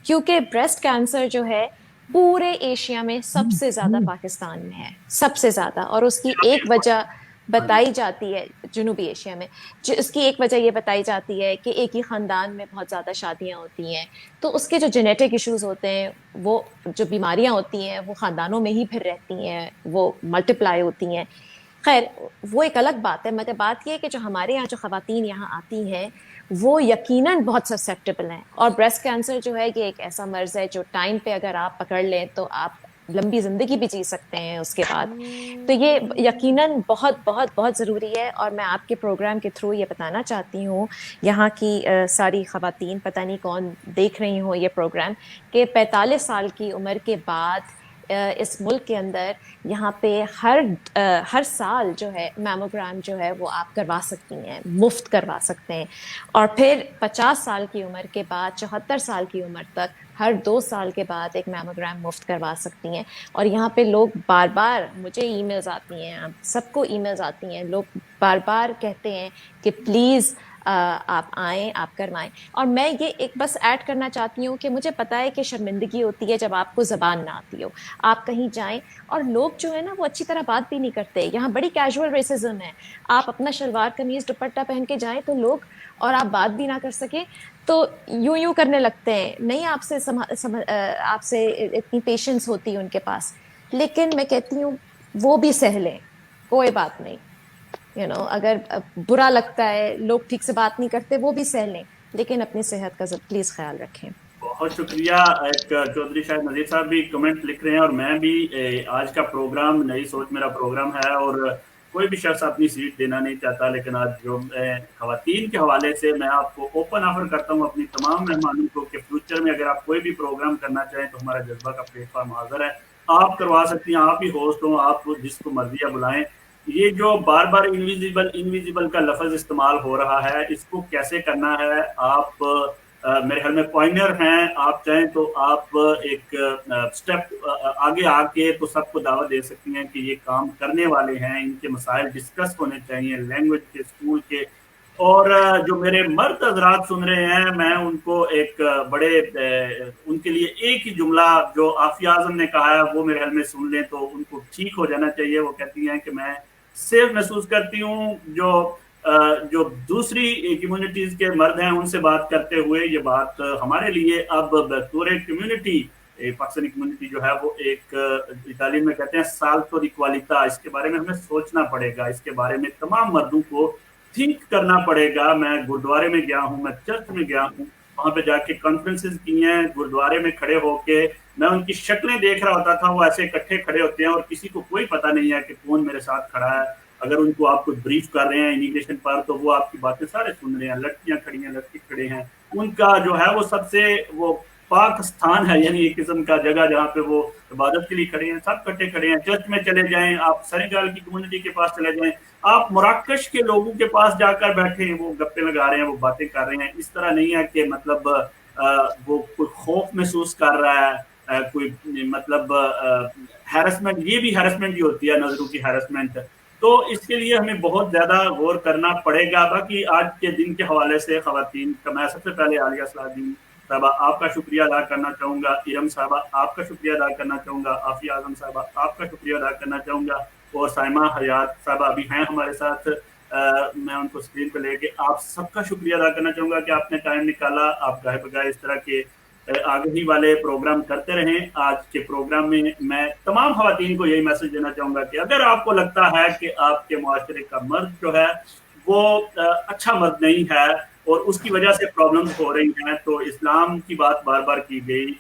क्योंकि ब्रेस्ट कैंसर जो है पूरे एशिया में सबसे ज़्यादा पाकिस्तान में है, सबसे ज़्यादा। और उसकी एक वजह बताई जाती है जुनूबी एशिया में, जो इसकी एक वजह ये बताई जाती है कि एक ही ख़ानदान में बहुत ज़्यादा शादियाँ होती हैं, तो उसके जो जेनेटिक इश्यूज होते हैं, वो जो बीमारियाँ होती हैं वो ख़ानदानों में ही फिर रहती हैं, वो मल्टीप्लाई होती हैं। खैर, वो एक अलग बात है, मगर बात ये है कि जो हमारे यहाँ जो ख़वातीन यहाँ आती हैं वो यकीनन बहुत ससेप्टेबल हैं। और ब्रेस्ट कैंसर जो है ये एक ऐसा मर्ज़ है जो टाइम पे अगर आप पकड़ लें तो आप लंबी ज़िंदगी भी जी सकते हैं उसके बाद। तो ये यकीनन बहुत बहुत बहुत ज़रूरी है। और मैं आपके प्रोग्राम के थ्रू ये बताना चाहती हूँ यहाँ की सारी ख़वातीन, पता नहीं कौन देख रही हो ये प्रोग्राम, कि 45 साल की उम्र के बाद इस मुल्क के अंदर यहाँ पे हर साल जो है मैमोग्राम जो है वो आप करवा सकती हैं, मुफ्त करवा सकते हैं। और फिर 50 साल की उम्र के बाद 74 साल की उम्र तक हर 2 साल के बाद एक मैमोग्राम मुफ्त करवा सकती हैं। और यहाँ पे लोग बार बार, मुझे ईमेल्स आती हैं, आप सबको ईमेल्स आती हैं, लोग बार बार कहते हैं कि प्लीज़ आप आएँ, आप करवाएं। और मैं ये एक बस ऐड करना चाहती हूँ कि मुझे पता है कि शर्मिंदगी होती है जब आपको ज़बान ना आती हो, आप कहीं जाएं और लोग जो है ना वो अच्छी तरह बात भी नहीं करते। यहाँ बड़ी कैजुअल रेसिज्म है, आप अपना शलवार कमीज़ दुपट्टा पहन के जाएं तो लोग, और आप बात भी ना कर सके तो यूं यूं करने लगते हैं, नहीं आपसे इतनी पेशेंस होती है उनके पास। लेकिन मैं कहती हूँ वो भी सह लें, कोई बात नहीं, अगर बुरा लगता है, लोग ठीक से बात नहीं करते, वो भी सह लें, लेकिन अपनी सेहत का प्लीज ख्याल रखें। बहुत शुक्रिया। एक चौधरी शायद नजीर साहब भी कमेंट लिख रहे हैं, और मैं भी आज का प्रोग्राम नई सोच मेरा प्रोग्राम है, और कोई भी शख्स अपनी सीट देना नहीं चाहता, लेकिन आज जो खवातीन के हवाले से मैं आपको ओपन ऑफर करता हूँ अपनी तमाम मेहमानों को कि फ्यूचर में अगर आप कोई भी प्रोग्राम करना चाहें तो हमारा जज्बा का प्लेटफॉर्म हाजिर है, आप करवा सकती हैं, आप ही होस्ट हो, आप जिसको मर्जी बुलाएं। ये जो बार बार इनविजिबल का लफ्ज इस्तेमाल हो रहा है, इसको कैसे करना है, आप मेरे ख्याल में पॉइंटर हैं, आप चाहें तो आप एक स्टेप आगे आके तो सबको दावत दे सकती हैं कि ये काम करने वाले हैं, इनके मसाइल डिस्कस होने चाहिए लैंग्वेज के, स्कूल के। और जो मेरे मर्द हजरात सुन रहे हैं, मैं उनको एक उनके लिए एक ही जुमला जो आफिया आजम ने कहा है वो मेरे ख्याल में सुन लें तो उनको ठीक हो जाना चाहिए। वो कहती हैं कि मैं सेफ महसूस करती हूँ जो दूसरी कम्युनिटीज के मर्द हैं उनसे बात करते हुए। ये बात हमारे लिए अब पूरे कम्युनिटी, पाकिस्तानी कम्युनिटी जो है वो एक इटालियन में कहते हैं साल्तो दी क्वालिटा, इसके बारे में हमें सोचना पड़ेगा, इसके बारे में तमाम मर्दों को थिंक करना पड़ेगा। मैं गुरुद्वारे में गया हूँ, मैं चर्च में गया हूँ, वहां पे जाके कॉन्फ्रेंसेस की हैं, गुरुद्वारे में खड़े होके मैं उनकी शक्लें देख रहा होता था, वो ऐसे इकट्ठे खड़े होते हैं और किसी को कोई पता नहीं है कि कौन मेरे साथ खड़ा है। अगर उनको आप कुछ ब्रीफ कर रहे हैं इमिग्रेशन पर तो वो आपकी बातें सारे सुन रहे हैं। लड़कियां खड़ी हैं, लड़के खड़े हैं, उनका जो है वो सबसे वो पाक स्थान है, यानी एक किस्म का जगह जहाँ पे वो इबादत के लिए खड़े हैं, सब इकट्ठे खड़े हैं। चर्च में चले जाएं, आप सेनेगल की कम्युनिटी के पास चले जाएं, आप मराकश के लोगों के पास जाकर बैठे हैं, वो गप्पे लगा रहे हैं, वो बातें कर रहे हैं। इस तरह नहीं है कि मतलब वो कोई खौफ महसूस कर रहा है, कोई मतलब हैरेसमेंट, ये भी हैरेसमेंट ही होती है, नजरों की हैरेसमेंट। तो इसके लिए हमें बहुत ज्यादा गौर करना पड़ेगा। बाकी आज के दिन के हवाले से खवातीन का मैं सबसे पहले आलिया सलादीन साहबा आपका शुक्रिया अदा करना चाहूँगा, इरम साहबा आपका शुक्रिया अदा करना चाहूँगा, आफिया आजम साहबा आपका शुक्रिया अदा करना चाहूँगा, और साइमा हयात साहबा अभी हैं हमारे साथ, मैं उनको स्क्रीन पर लेके आप सबका शुक्रिया अदा करना चाहूँगा कि आपने टाइम निकाला। आप गाहे बगाए इस तरह के आगे वाले प्रोग्राम करते रहें। आज के प्रोग्राम में मैं तमाम खवातीन को यही मैसेज देना चाहूँगा कि अगर आपको लगता है कि आपके मुआशरे का मर्द जो है वो अच्छा मर्द नहीं है, اور اس کی وجہ سے پرابلمس ہو رہی ہیں. تو اسلام کی بات بار بار کی گئی,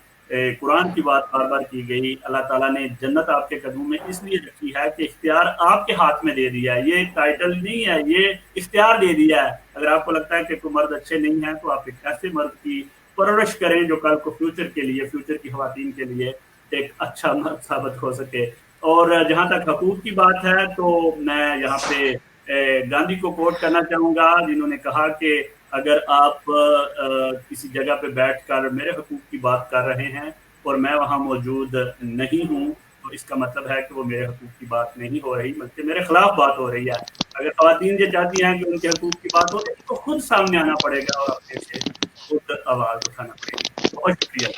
قرآن کی بات بار بار کی گئی. اللہ تعالیٰ نے جنت آپ کے قدموں میں اس لیے رکھی ہے کہ اختیار آپ کے ہاتھ میں دے دیا ہے. یہ ٹائٹل نہیں ہے, یہ اختیار دے دیا ہے. اگر آپ کو لگتا ہے کہ کوئی مرد اچھے نہیں ہیں تو آپ ایک ایسے مرد کی پرورش کریں جو کل کو فیوچر کے لیے, فیوچر کی خواتین کے لیے ایک اچھا مرد ثابت ہو سکے. اور جہاں تک حقوق کی بات ہے تو میں یہاں پہ گاندھی کو کوٹ کرنا چاہوں گا, جنہوں نے کہا کہ اگر آپ کسی جگہ پہ بیٹھ کر میرے حقوق کی بات کر رہے ہیں اور میں وہاں موجود نہیں ہوں تو اس کا مطلب ہے کہ وہ میرے حقوق کی بات نہیں ہو رہی بلکہ میرے خلاف بات ہو رہی ہے. اگر خواتین یہ چاہتی ہیں کہ ان کے حقوق کی بات ہو تو خود سامنے آنا پڑے گا اور اپنے سے خود آواز اٹھانا پڑے گی. بہت شکریہ.